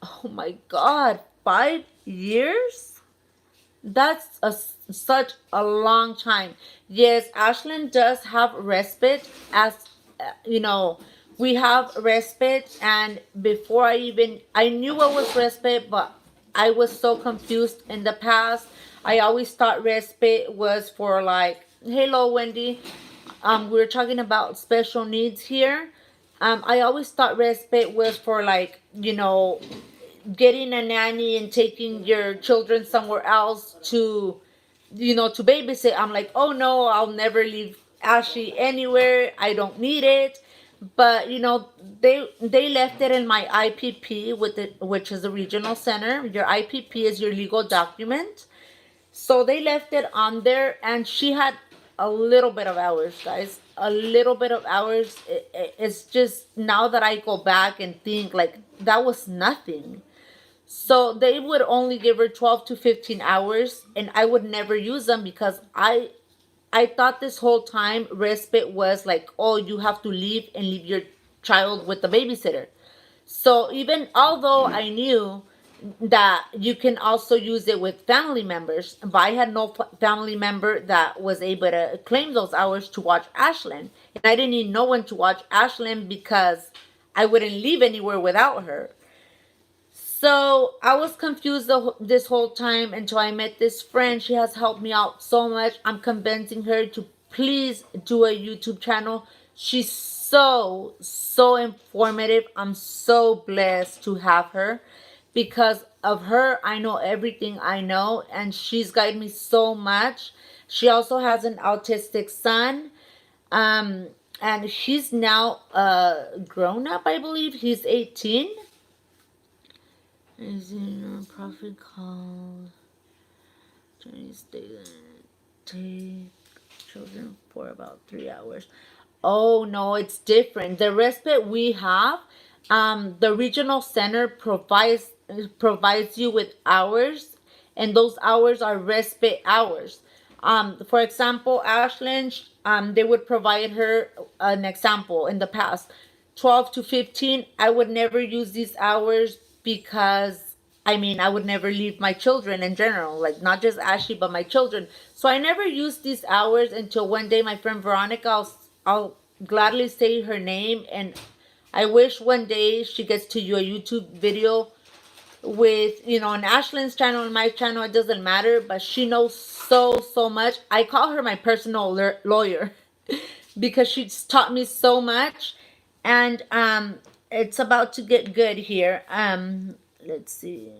S2: Oh my God, 5 years? That's such a long time. Yes, Ashlyn does have respite, as we have respite, and before I knew what was respite, but I was so confused in the past. I always thought respite was for like, hello, Wendy. We're talking about special needs here. I always thought respite was for like, getting a nanny and taking your children somewhere else to babysit. I'm like, oh no, I'll never leave Ashley anywhere. I don't need it. But they left it in my IPP, which is a regional center. Your IPP is your legal document. So they left it on there, and she had a little bit of hours, guys. A little bit of hours. It's just, now that I go back and think, like, that was nothing. So they would only give her 12 to 15 hours, and I would never use them, because I thought this whole time respite was like, oh, you have to leave and leave your child with the babysitter. So even although I knew that you can also use it with family members, but I had no family member that was able to claim those hours to watch Ashlyn. And I didn't need no one to watch Ashlyn, because I wouldn't leave anywhere without her. So I was confused this whole time until I met this friend. She has helped me out so much. I'm convincing her to please do a YouTube channel. She's so informative. I'm so blessed to have her. Because of her, I know everything I know, and she's guided me so much. She also has an autistic son. Um, and he's now grown up, I believe. He's 18. Is a nonprofit called Chinese State take children for about 3 hours. Oh no, it's different. The respite we have, the regional center provides you with hours, and those hours are respite hours. For example, Ashlyn, they would provide her an example in the past, 12 to 15. I would never use these hours, because I mean, I would never leave my children in general, like not just Ashley, but my children. So I never used these hours until one day my friend Veronica, I'll gladly say her name, and I wish one day she gets to do a YouTube video with, on Ashlyn's channel and my channel. It doesn't matter, but she knows so much. I call her my personal lawyer. because she's taught me so much, and it's about to get good here. Let's see,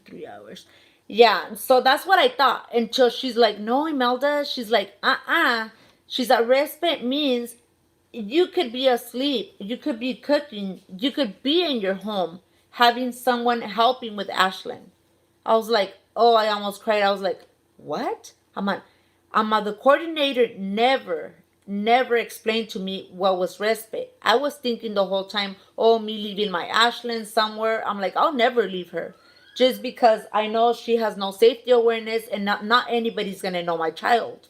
S2: 3 hours. Yeah, so that's what I thought until she's like, no, Imelda. She's like, She's like, respite means you could be asleep, you could be cooking, you could be in your home having someone helping with Ashlyn. I was like, oh, I almost cried. I was like, what? The coordinator never explained to me what was respite. I was thinking the whole time, oh, me leaving my Ashlyn somewhere. I'm like, I'll never leave her. Just because I know she has no safety awareness and not anybody's going to know my child.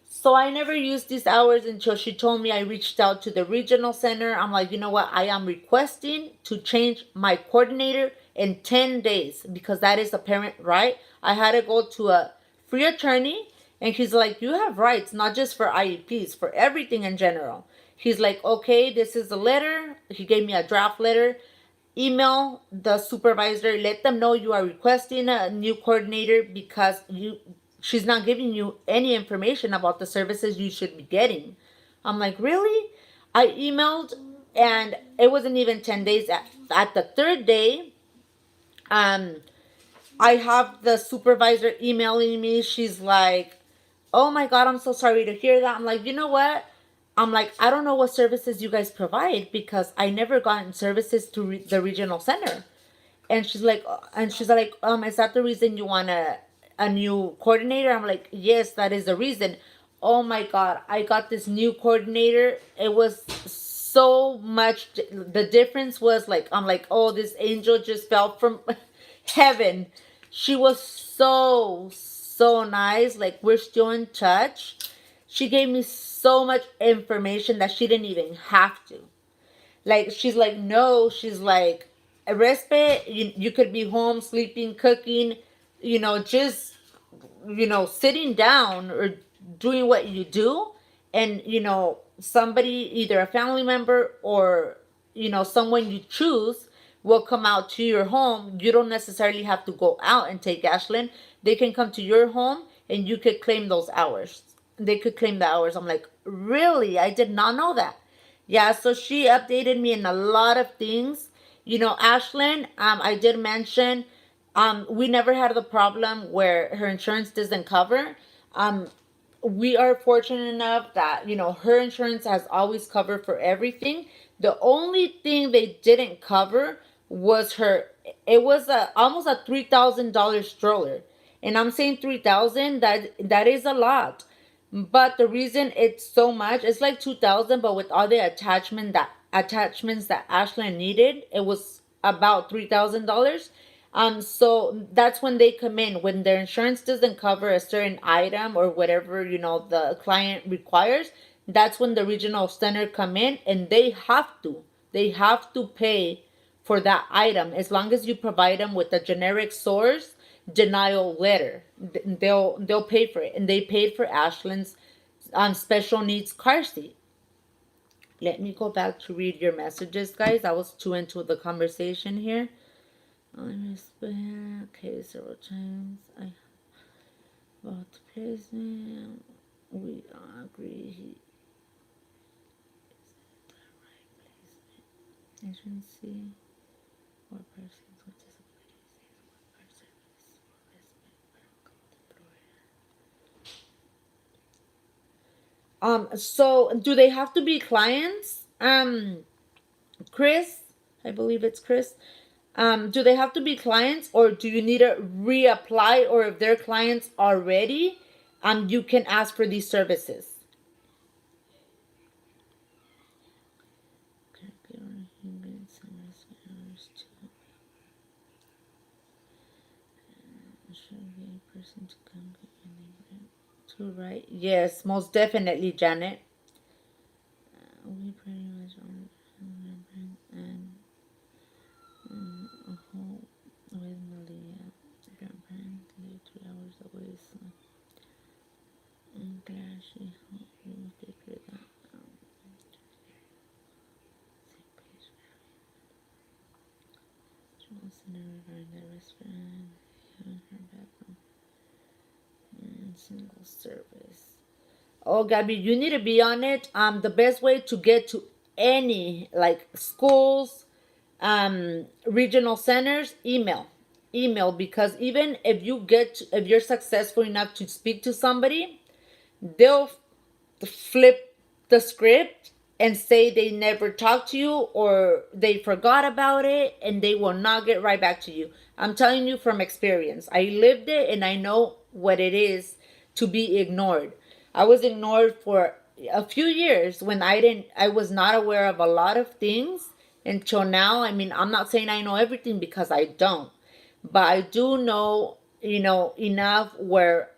S2: So I never used these hours until she told me. I reached out to the regional center. I'm like, you know what? I am requesting to change my coordinator in 10 days because that is a parent right. I had to go to a free attorney, and he's like, you have rights, not just for IEPs, for everything in general. He's like, okay, this is a letter. He gave me a draft letter. Email the supervisor, let them know you are requesting a new coordinator because she's not giving you any information about the services you should be getting. I'm like, really? I emailed, and it wasn't even 10 days. At the third day, um I have the supervisor emailing me. She's like, oh my God, I'm so sorry to hear that. I'm like, you know what? I'm like, I don't know what services you guys provide because I never gotten services to the regional center. And she's like, is that the reason you want a new coordinator? I'm like, yes, that is the reason. Oh my God, I got this new coordinator. It was so much. The difference was like, I'm like, oh, this angel just fell from heaven. She was so nice. Like, we're still in touch. She gave me so much information that she didn't even have to. Like, she's like, no, she's like, a respite, you could be home, sleeping, cooking, just, sitting down or doing what you do. And, somebody, either a family member or, someone you choose will come out to your home. You don't necessarily have to go out and take Ashlyn. They can come to your home and you could claim those hours. They could claim the hours. I'm like, really? I did not know that. Yeah, so she updated me in a lot of things. Ashlyn, I did mention, we never had the problem where her insurance doesn't cover. We are fortunate enough that, her insurance has always covered for everything. The only thing they didn't cover was it was almost a $3,000 stroller. And I'm saying 3,000, that is a lot. But the reason it's so much, it's like 2,000, but with all the attachments that Ashlyn needed, it was about $3,000. So that's when they come in. When their insurance doesn't cover a certain item or whatever, the client requires, that's when the regional center come in, and they have to pay for that item as long as you provide them with a generic source denial letter. They'll pay for it, and they paid for Ashlyn's special needs car seat. Let me go back to read your messages, guys. I was too into the conversation here. Okay, several times I about the placement. We agree he is the right placement. As you can see, what persons with disabilities are service for respect. So do they have to be clients? Chris, I believe it's Chris. Do they have to be clients, or do you need to reapply, or if they're clients already, you can ask for these services? Right? Yes, most definitely, Janet. We pretty much on and home with Malia. Grandparent live 3 hours away, so I'm glad she helped me figure that out. She wants to know regarding the restaurant, her background, and single service. Oh, Gabby, you need to be on it. The best way to get to any like schools, regional centers, email, because even if you're successful enough to speak to somebody, they'll flip the script and say they never talked to you or they forgot about it and they will not get right back to you. I'm telling you from experience. I lived it and I know what it is to be ignored. I was ignored for a few years when I was not aware of a lot of things until now. I mean, I'm not saying I know everything because I don't, but I do know, enough where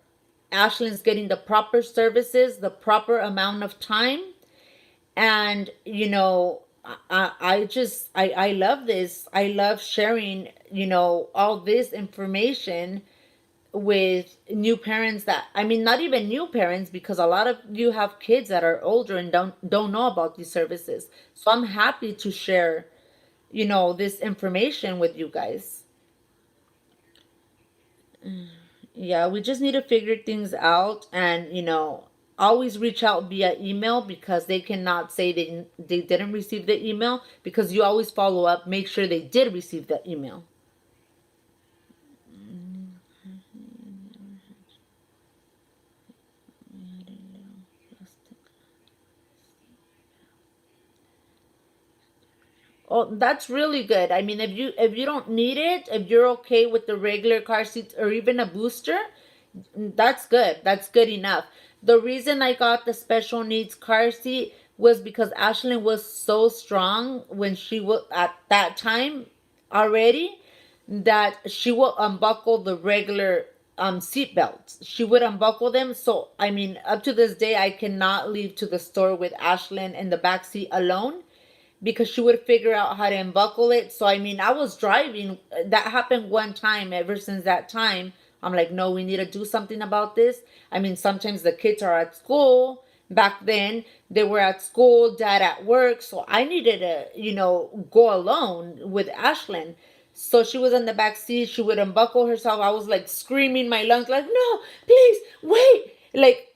S2: Ashlyn's getting the proper services, the proper amount of time. And, I love this. I love sharing, all this information with new parents that, I mean, not even new parents, because a lot of you have kids that are older and don't know about these services. So I'm happy to share, this information with you guys. Yeah, we just need to figure things out and, always reach out via email because they cannot say they didn't receive the email because you always follow up, make sure they did receive the email. Oh, that's really good. I mean, if you don't need it, if you're okay with the regular car seats or even a booster, that's good. That's good enough. The reason I got the special needs car seat was because Ashlyn was so strong when she was at that time already that she would unbuckle the regular seat belts. She would unbuckle them. So I mean, up to this day, I cannot leave to the store with Ashlyn in the back seat alone because she would figure out how to unbuckle it. So I mean, I was driving. That happened one time. Ever since that time, I'm like, no, we need to do something about this. I mean, sometimes the kids are at school. Back then, they were at school, dad at work. So I needed to, go alone with Ashlyn. So she was in the back seat. She would unbuckle herself. I was like screaming my lungs, like, no, please, wait. Like,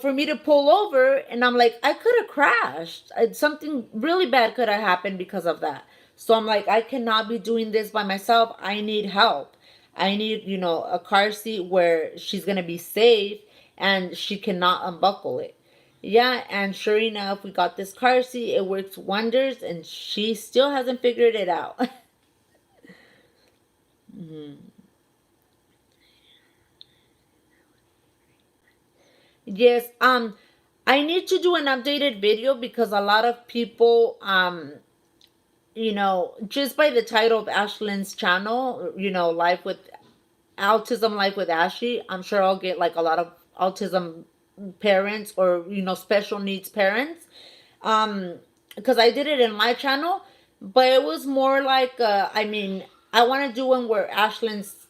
S2: for me to pull over. And I'm like, I could have crashed. Something really bad could have happened because of that. So I'm like, I cannot be doing this by myself. I need help. I need, a car seat where she's going to be safe and she cannot unbuckle it. Yeah, and sure enough, we got this car seat. It works wonders, and she still hasn't figured it out. Mhm. Yes, I need to do an updated video because a lot of people, just by the title of Ashlyn's channel, Life with Autism Life with Ashley, I'm sure I'll get like a lot of autism parents or, special needs parents. Um, because I did it in my channel, but it was more like, I mean, I want to do one where Ashlyn's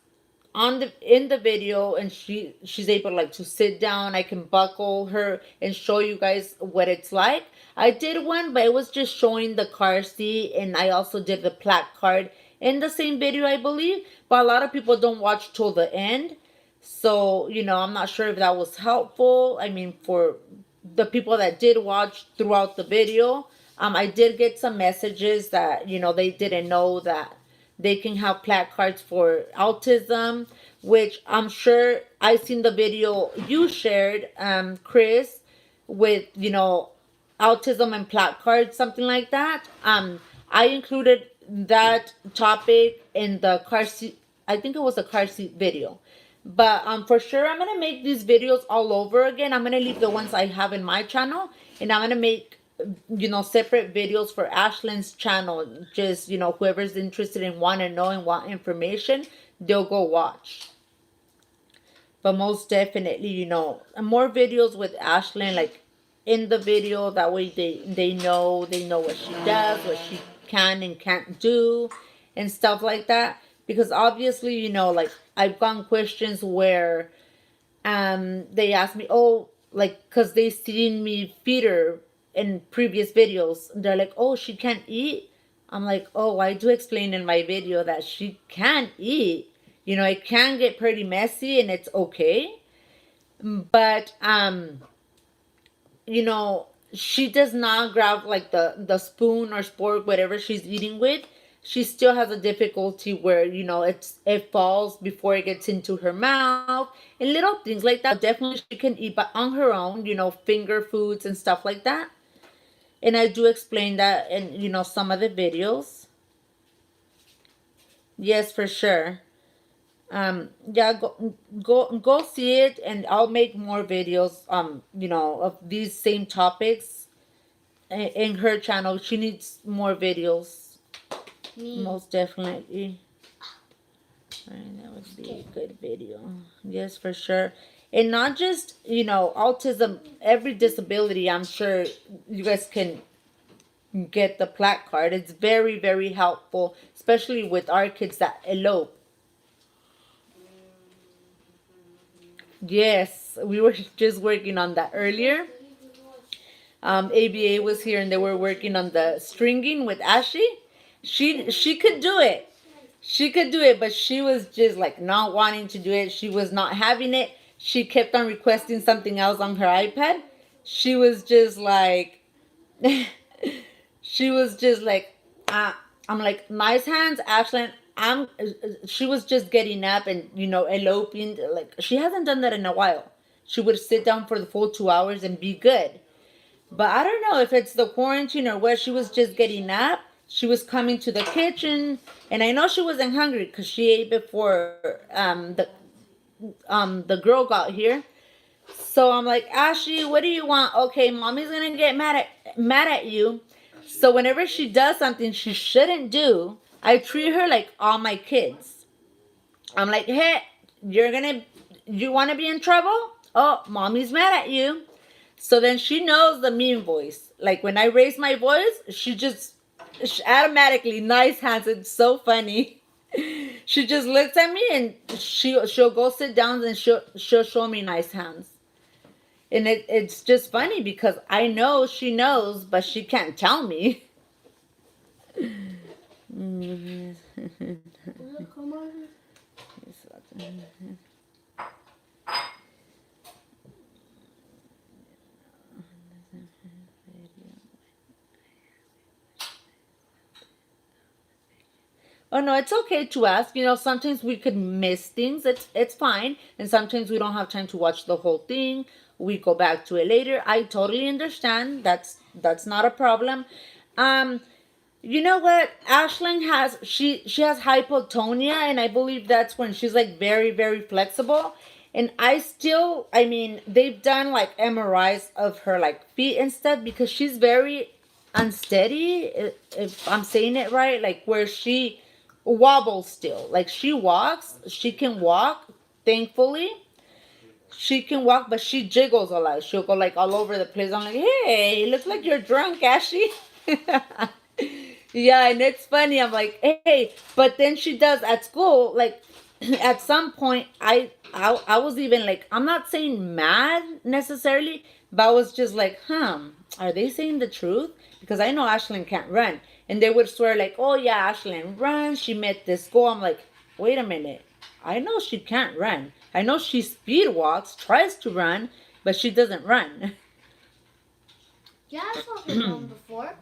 S2: on the in the video and she's able like to sit down. I can buckle her and show you guys what it's like. I did one, but it was just showing the car seat, and I also did the plaque card in the same video, I believe. But a lot of people don't watch till the end, so I'm not sure if that was helpful. I mean, for the people that did watch throughout the video, I did get some messages that they didn't know that they can have plaque cards for autism, which I'm sure I seen the video you shared, Chris, with autism and plaque cards, something like that. I included that topic in the car seat. I think it was a car seat video. But for sure, I'm gonna make these videos all over again. I'm gonna leave the ones I have in my channel, and I'm gonna make separate videos for Ashlyn's channel. Just whoever's interested in want to know and want information, they'll go watch. But most definitely, more videos with Ashlyn, like in the video. That way, they know what she does, what she can and can't do, and stuff like that. Because obviously, like I've gotten questions where they ask me, oh, like, because they seen me feed her in previous videos. They're like, oh, she can't eat. I'm like, oh, I do explain in my video that she can eat. It can get pretty messy and it's okay. But she does not grab like the spoon or spork, whatever she's eating with. She still has a difficulty where it falls before it gets into her mouth and little things like that. But definitely she can eat on her own, finger foods and stuff like that. And I do explain that in some of the videos. Yes, for sure. Yeah, go see it, and I'll make more videos of these same topics in her channel. She needs more videos. Most definitely. Right, that would be a good video. Yes, for sure. And not just autism, every disability. I'm sure you guys can get the plaque card. It's very, very helpful, especially with our kids that elope. Yes, we were just working on that earlier. ABA was here and they were working on the stringing with Ashley. She could do it. She could do it, but she was just like not wanting to do it. She was not having it. She kept on requesting something else on her iPad. She was just like, she was just like, I'm like, nice hands, Ashlyn. She was just getting up and eloping. Like she hasn't done that in a while. She would sit down for the full 2 hours and be good. But I don't know if it's the quarantine or what. She was just getting up. She was coming to the kitchen, and I know she wasn't hungry because she ate before the girl got here. So I'm like, Ashley, what do you want? Okay, mommy's gonna get mad at you. So whenever she does something she shouldn't do, I treat her like all my kids. I'm like, hey, you want to be in trouble? Oh, mommy's mad at you. So then she knows the mean voice. Like when I raise my voice, she automatically nice hands. It's so funny. She just looks at me and she'll go sit down and she'll show me nice hands. And it's just funny because I know she knows, but she can't tell me. Oh no, it's okay to ask. Sometimes we could miss things. It's fine, and sometimes we don't have time to watch the whole thing. We go back to it later. I totally understand. That's not a problem. Um, you know what? Ashlyn she has hypotonia, and I believe that's when she's like very, very flexible. And I mean, they've done like MRIs of her like feet and stuff because she's very unsteady, if I'm saying it right, like where she wobbles still. Like she can walk, thankfully. She can walk, but she jiggles a lot. She'll go like all over the place. I'm like, hey, you look like you're drunk, Ashley. Yeah, and it's funny. I'm like, hey, but then she does at school. Like, at some point, I was even like, I'm not saying mad necessarily, but I was just like, are they saying the truth? Because I know Ashlyn can't run, and they would swear like, oh yeah, Ashlyn runs. She met this goal. I'm like, wait a minute. I know she can't run. I know she speed walks, tries to run, but she doesn't run.
S1: Yeah, I saw her run before.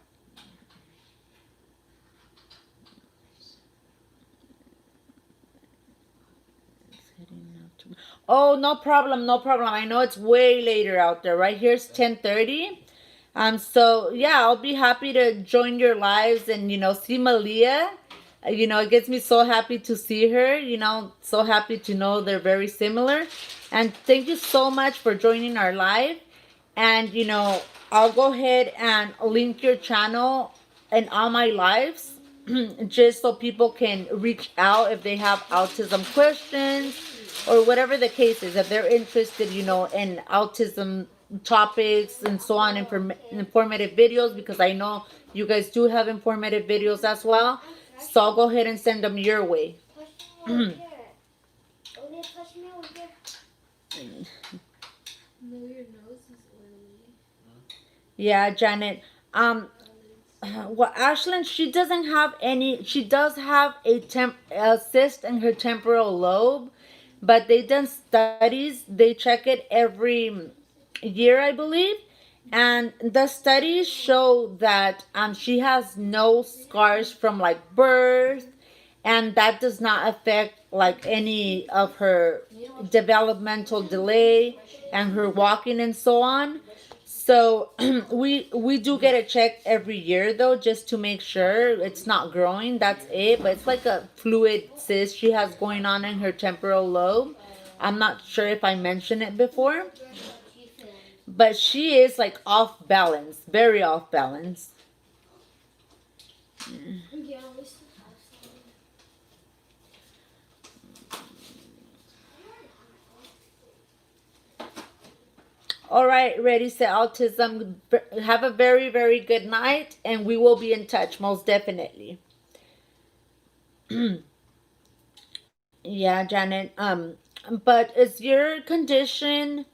S2: Oh, no problem, no problem. I know it's way later out there. Right here's 10:30. So yeah, I'll be happy to join your lives and see Malia. It gets me so happy to see her. So happy to know they're very similar. And thank you so much for joining our live. And I'll go ahead and link your channel in all my lives, just so people can reach out if they have autism questions or whatever the case is. If they're interested, in autism topics and so on, informative videos, because I know you guys do have informative videos as well. So I'll go ahead and send them your way. Yeah, Janet. Well, Ashlyn, she doesn't have any. She does have a cyst in her temporal lobe, but they done studies. They check it every year, I believe, And the studies show that she has no scars from like birth, and that does not affect like any of her developmental delay and her walking and so on. So we do get a check every year though, just to make sure it's not growing. That's it. But it's like a fluid cyst she has going on in her temporal lobe. I'm not sure if I mentioned it before, but she is like off balance, very off balance.
S1: Yeah, we still have some.
S2: All right, Ready Set Autism. Have a very, very good night, and we will be in touch most definitely. Yeah, Janet. But is your condition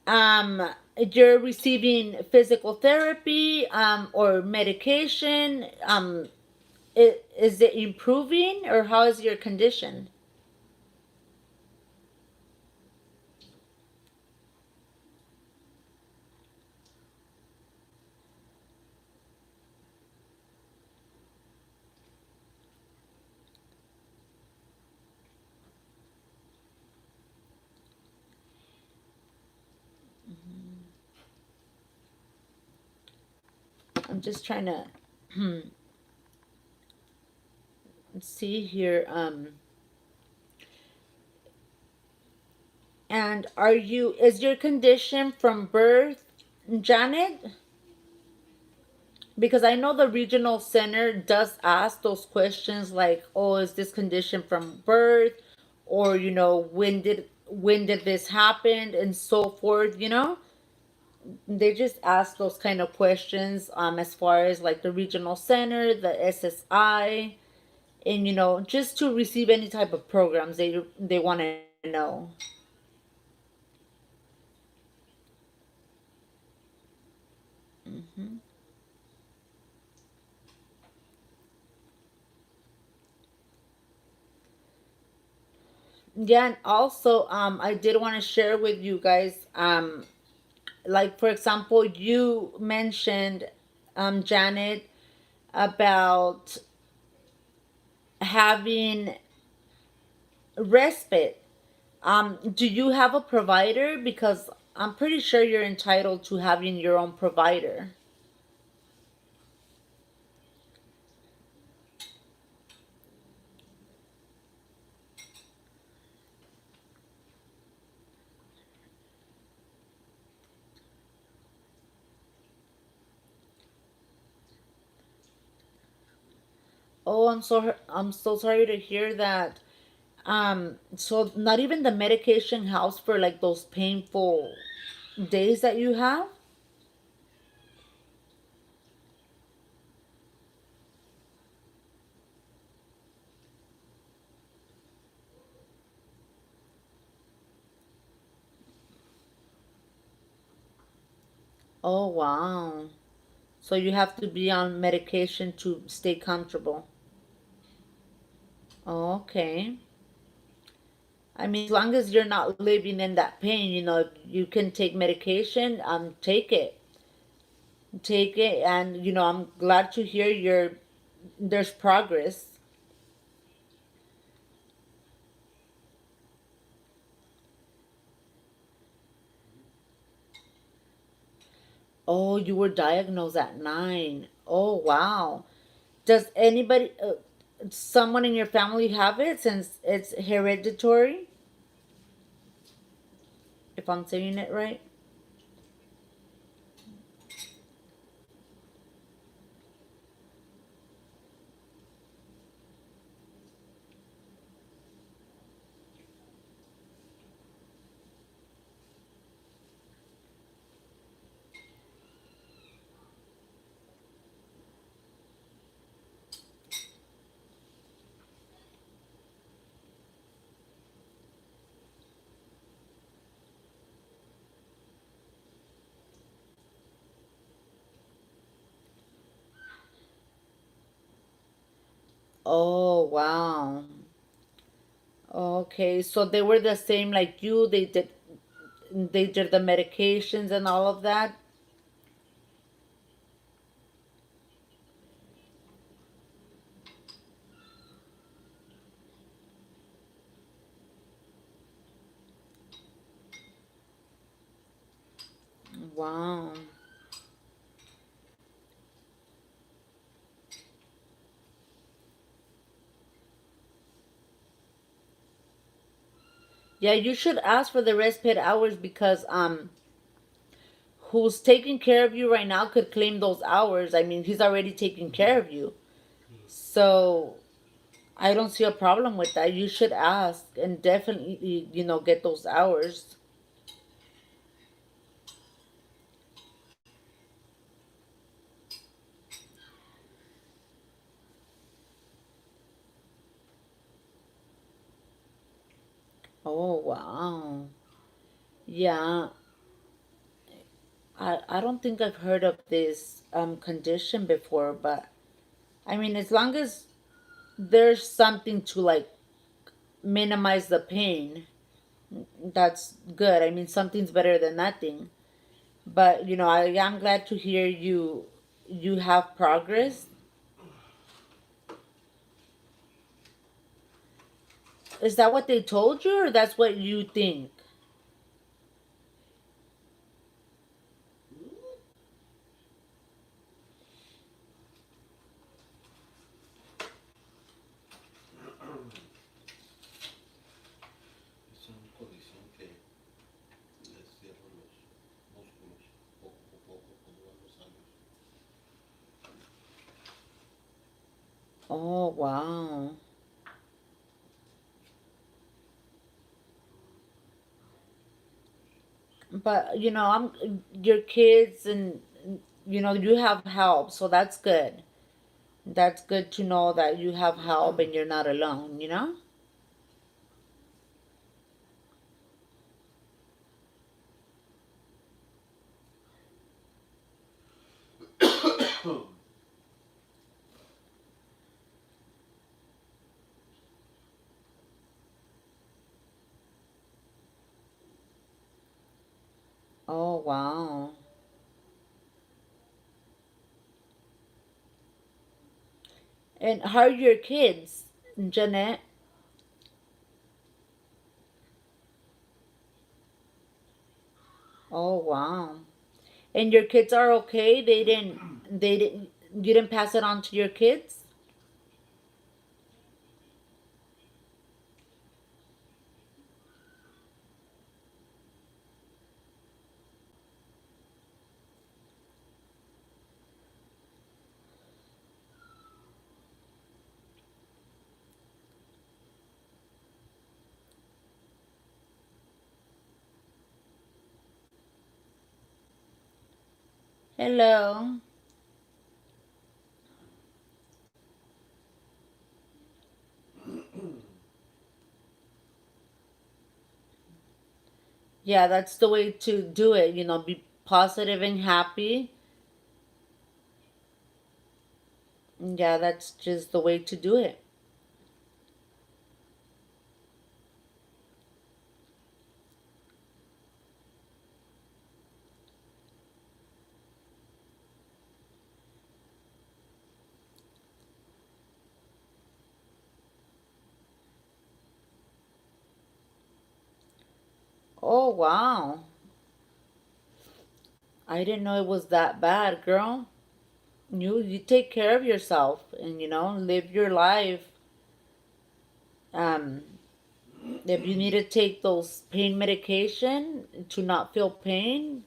S2: you're receiving physical therapy or medication? Is it improving, or how is your condition? I'm just trying to see here. And is your condition from birth, Janet? Because I know the regional center does ask those questions like, oh, is this condition from birth? Or, when did this happen and so forth, They just ask those kind of questions as far as like the regional center, the SSI, and just to receive any type of programs they want to know. Hmm. Yeah, and also I did want to share with you guys, like for example, you mentioned, Janet, about having respite. Do you have a provider? Because I'm pretty sure you're entitled to having your own provider. Oh, I'm so sorry to hear that. So not even the medication helps for like those painful days that you have? Oh, wow. So you have to be on medication to stay comfortable. Okay. I mean, as long as you're not living in that pain, if you can take medication, take it. Take it, and I'm glad to hear there's progress. Oh, you were diagnosed at 9. Oh, wow. Does someone in your family have it since it's hereditary? If I'm saying it right? Oh, wow. Okay, so they were the same like you. They did the medications and all of that. Wow. Yeah, you should ask for the respite hours because who's taking care of you right now could claim those hours. I mean, he's already taking care of you. So I don't see a problem with that. You should ask and definitely, get those hours. Oh, wow. Yeah, I don't think I've heard of this condition before, but I mean, as long as there's something to like minimize the pain, that's good. I mean, something's better than nothing. But I am glad to hear you have progress. Is that what they told you, or that's what you think?
S4: Es una condición que les cierran los músculos poco a poco como van los años.
S2: Oh, wow. But I'm your kids, and you have help, so that's good. That's good to know that you have help and you're not alone. Oh, wow. And how are your kids, Jeanette? Oh, wow. And your kids are okay? They didn't you didn't pass it on to your kids? Hello. Yeah, that's the way to do it, be positive and happy. Yeah, that's just the way to do it. Oh, wow. I didn't know it was that bad, girl. You take care of yourself and live your life. Um if you need to take those pain medication to not feel pain.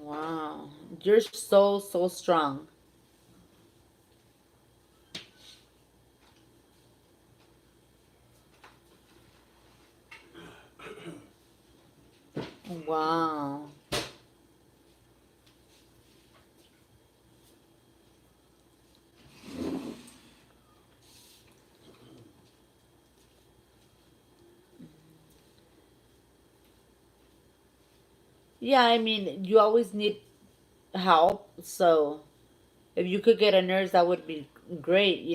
S2: Wow. You're so strong. Wow. Yeah, I mean, you always need help, so if you could get a nurse, that would be great.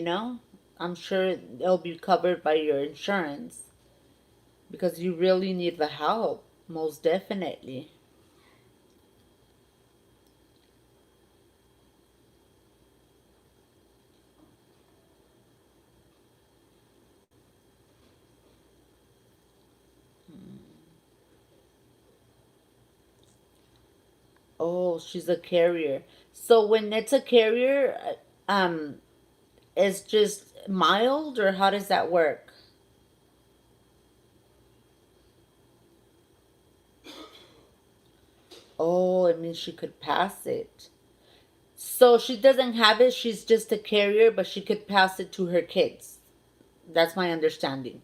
S2: I'm sure it'll be covered by your insurance because you really need the help, most definitely. Oh, she's a carrier. So when it's a carrier, it's just mild, or how does that work? Oh, it means she could pass it. So she doesn't have it, she's just a carrier, but she could pass it to her kids. That's my understanding.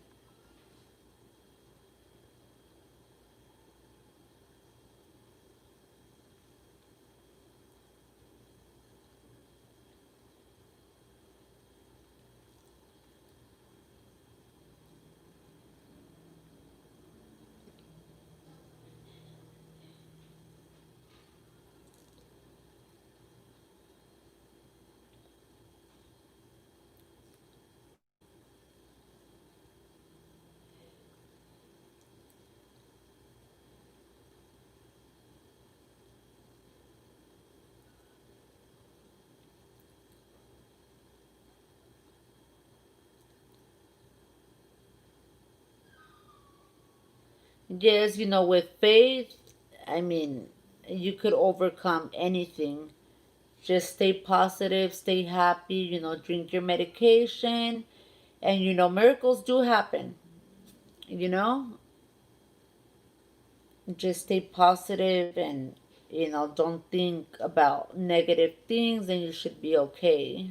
S2: Yes, with faith, I mean, you could overcome anything. Just stay positive, stay happy, drink your medication, and miracles do happen, you know? Just stay positive and, don't think about negative things, and you should be okay.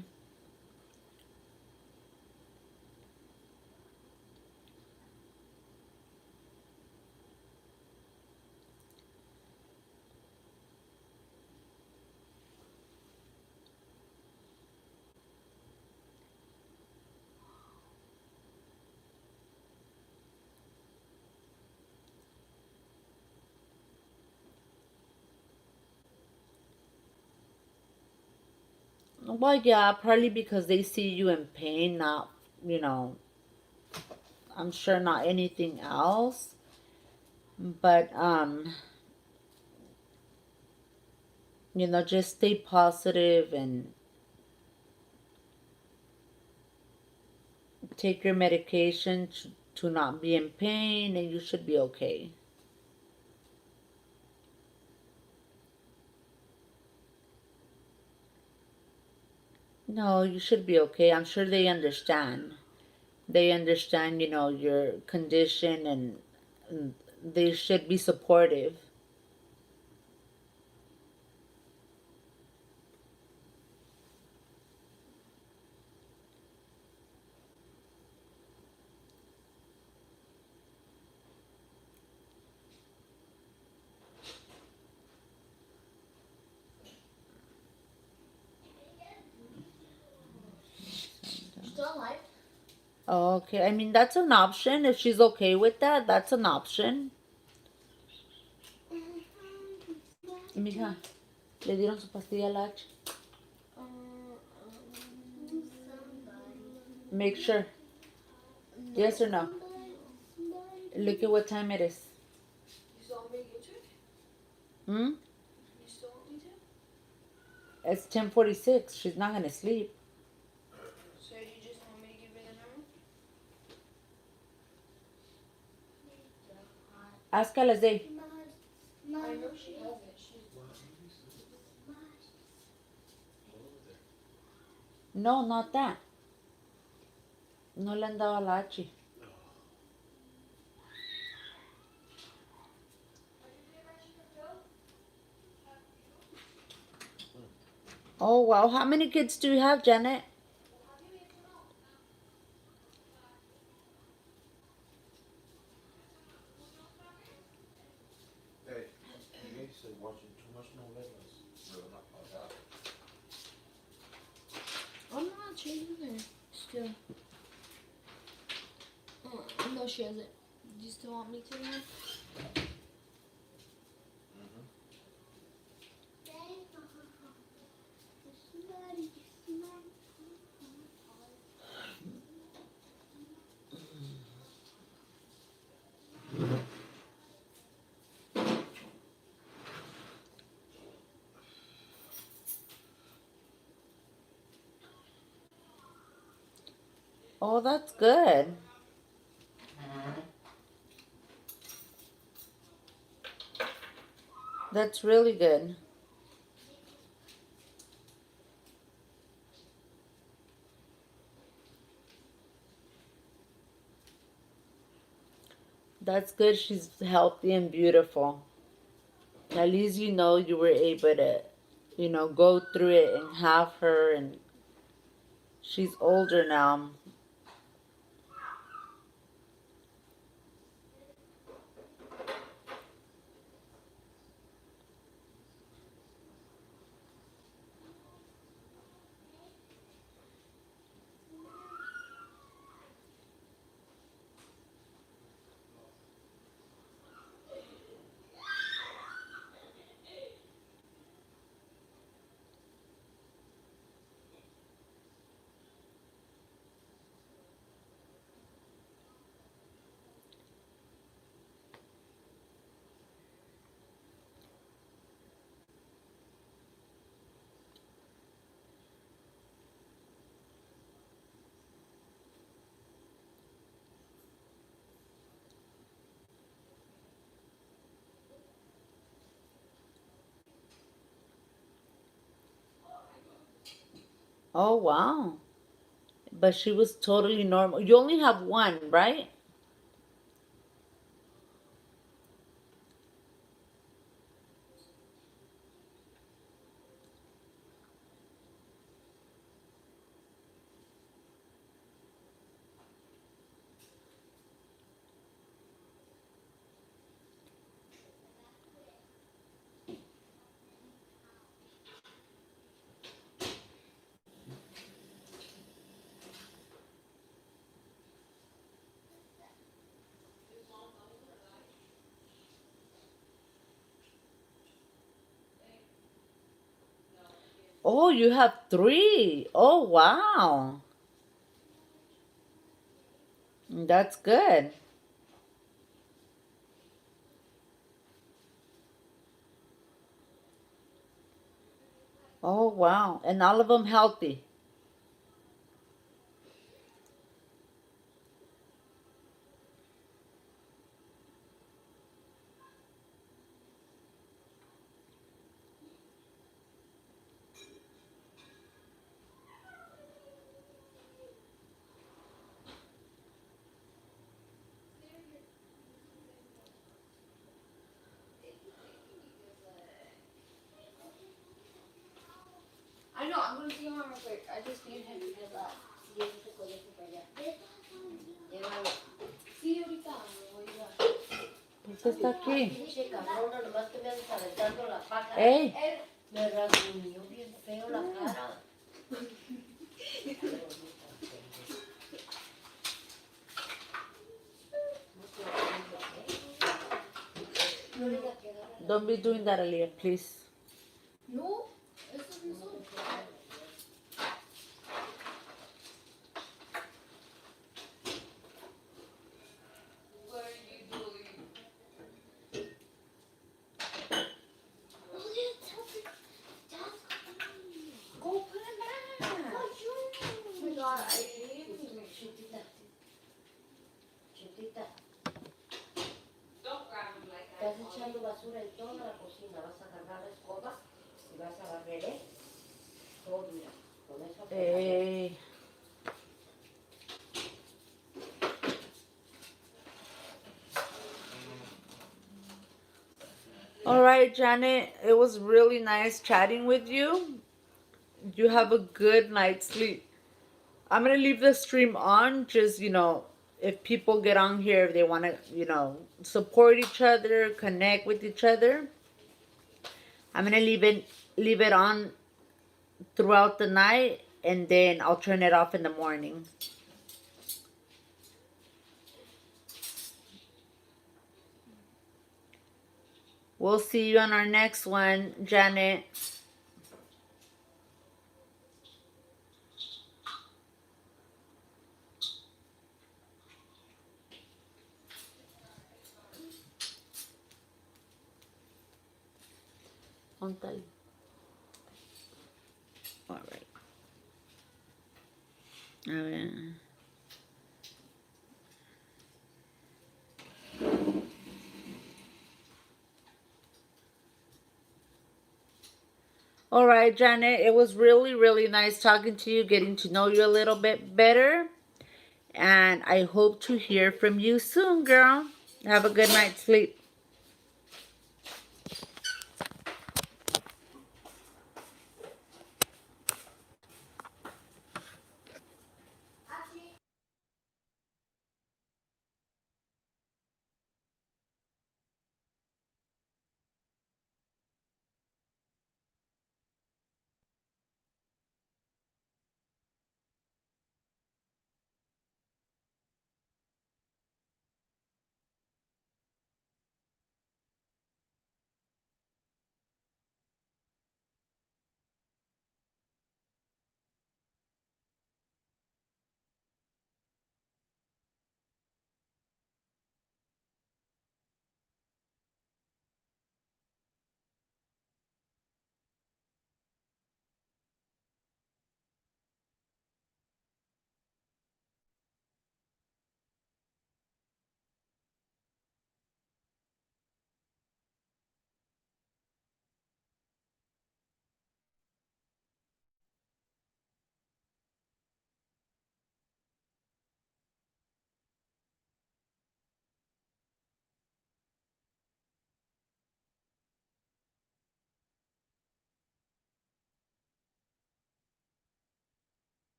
S2: Well, yeah, probably because they see you in pain, not, you know, I'm sure not anything else. But, just stay positive and take your medication to not be in pain, and you should be okay. No, you should be okay. I'm sure they understand. They understand, your condition, and they should be supportive.
S1: You still alive?
S2: Okay, I mean, that's an option. If she's okay with that, that's an option. Mija, ¿le dieron su pastilla al H? Make sure. Yes or no? Look at what time it is.
S3: You still want me to get you?
S2: Hmm?
S3: You still want me to?
S2: It's 10:46. She's not gonna sleep.
S3: So you just want me to give her the number?
S2: Ask Alizé.
S3: I know she has it.
S2: No, not that. No le han dado a la H. Oh, wow. How many kids do you have, Janet?
S4: Hey, you say watching too much novelas. Pero not pagado.
S3: I'm not changing her. Still. No, she has it. Do you still want me to now?
S2: Oh, that's good. That's really good. That's good. She's healthy and beautiful. At least you know you were able to, go through it and have her, and she's older now. Oh, wow. But she was totally normal. You only have one, right? Oh, you have three. Oh, wow. That's good. Oh, wow. And all of them healthy.
S3: I know, I'm gonna see him real quick. I just need him to get that. Siguiente colegio para allá. Llévalo. Sí, ahorita me voy a
S2: Este está aquí.
S1: Pinche cabrona, nomás que me andas aventando la paja.
S2: Ey.
S1: Me rasguñó bien feo la cara.
S2: Don't be doing that, Aaliyah, please.
S3: No, estos no son. What are you doing? Go put it back. Oh my God, I hate you.
S1: Chutita. Chutita.
S3: Don't grab him like
S1: Estás
S3: that.
S1: echando basura en toda la cocina. Vas a agarrar la escoba y vas a barrer, ¿eh? Todo, mira. Con eso.
S2: Hey. All right, Janet. It was really nice chatting with you. You have a good night's sleep. I'm going to leave the stream on. Just, if people get on here, if they want to, support each other, connect with each other. I'm going to leave it on throughout the night, and then I'll turn it off in the morning. We'll see you on our next one, Janet. All right. A ver. All right, Janet, it was really, really nice talking to you, getting to know you a little bit better. And I hope to hear from you soon, girl. Have a good night's sleep.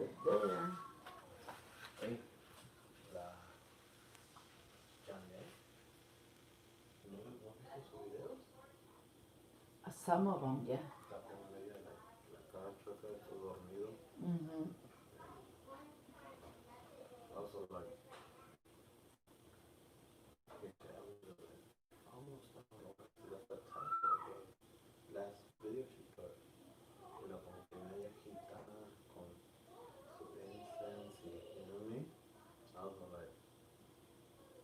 S2: it there.
S4: Hey, la Janet, ¿no has visto sus videos?
S2: Some of them, yeah.
S4: Está con ella la cara chueca, todo dormido.
S2: Mm-hmm.
S4: Also like, almost that's the title of the last video she put. Como que media gitana con su incense, you know what I mean? I was like,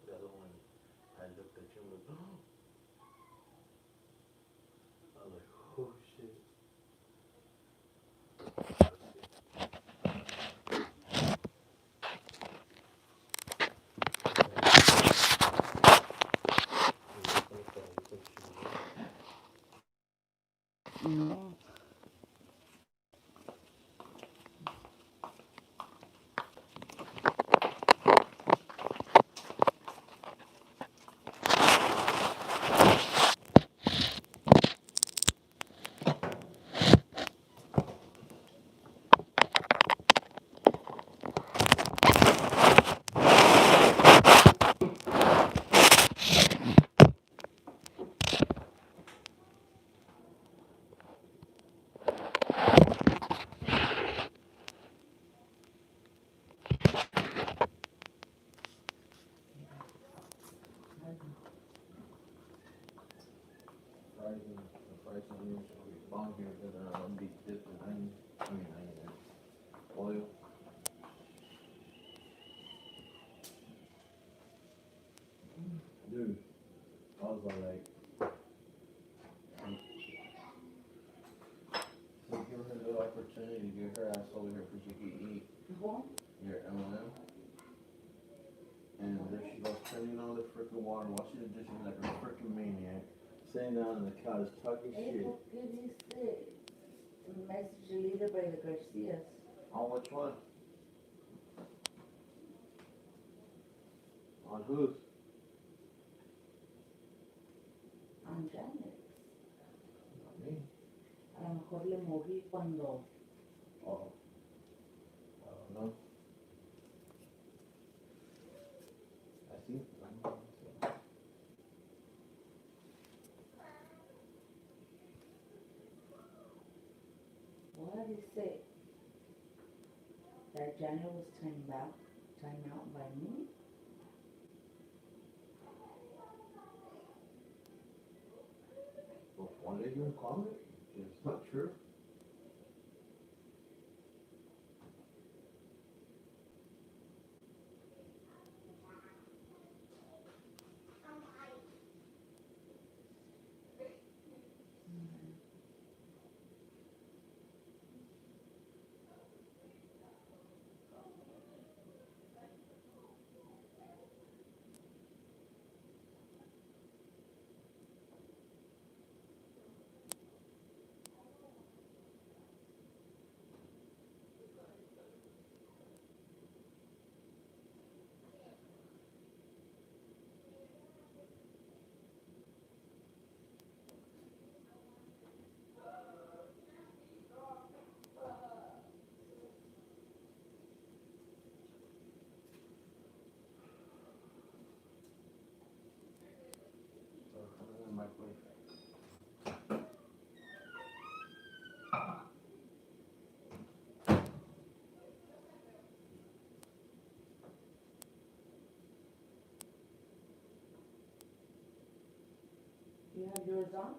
S4: the other one, I looked at you and was, oh, I was like, oh shit.
S2: No.
S4: The fries and onions will be bomb here, but I'll be dipped in onion, oil. Dude, I was like, we give her a little opportunity to get her ass over here so she can eat your M&M. And there she goes, turning on the freaking water, washing the dishes like a freaking maniac. Sitting down on the couch, talking shit.
S2: Message deleted by the Garcias.
S4: On which one? On whose?
S2: On Janet.
S4: Not me.
S2: A lo mejor le moví cuando.
S4: Oh. I don't know. I see.
S2: What is it? That Janet was timed out by me?
S4: Well, why did you call it? It's not true. Microwave.
S2: You have yours on?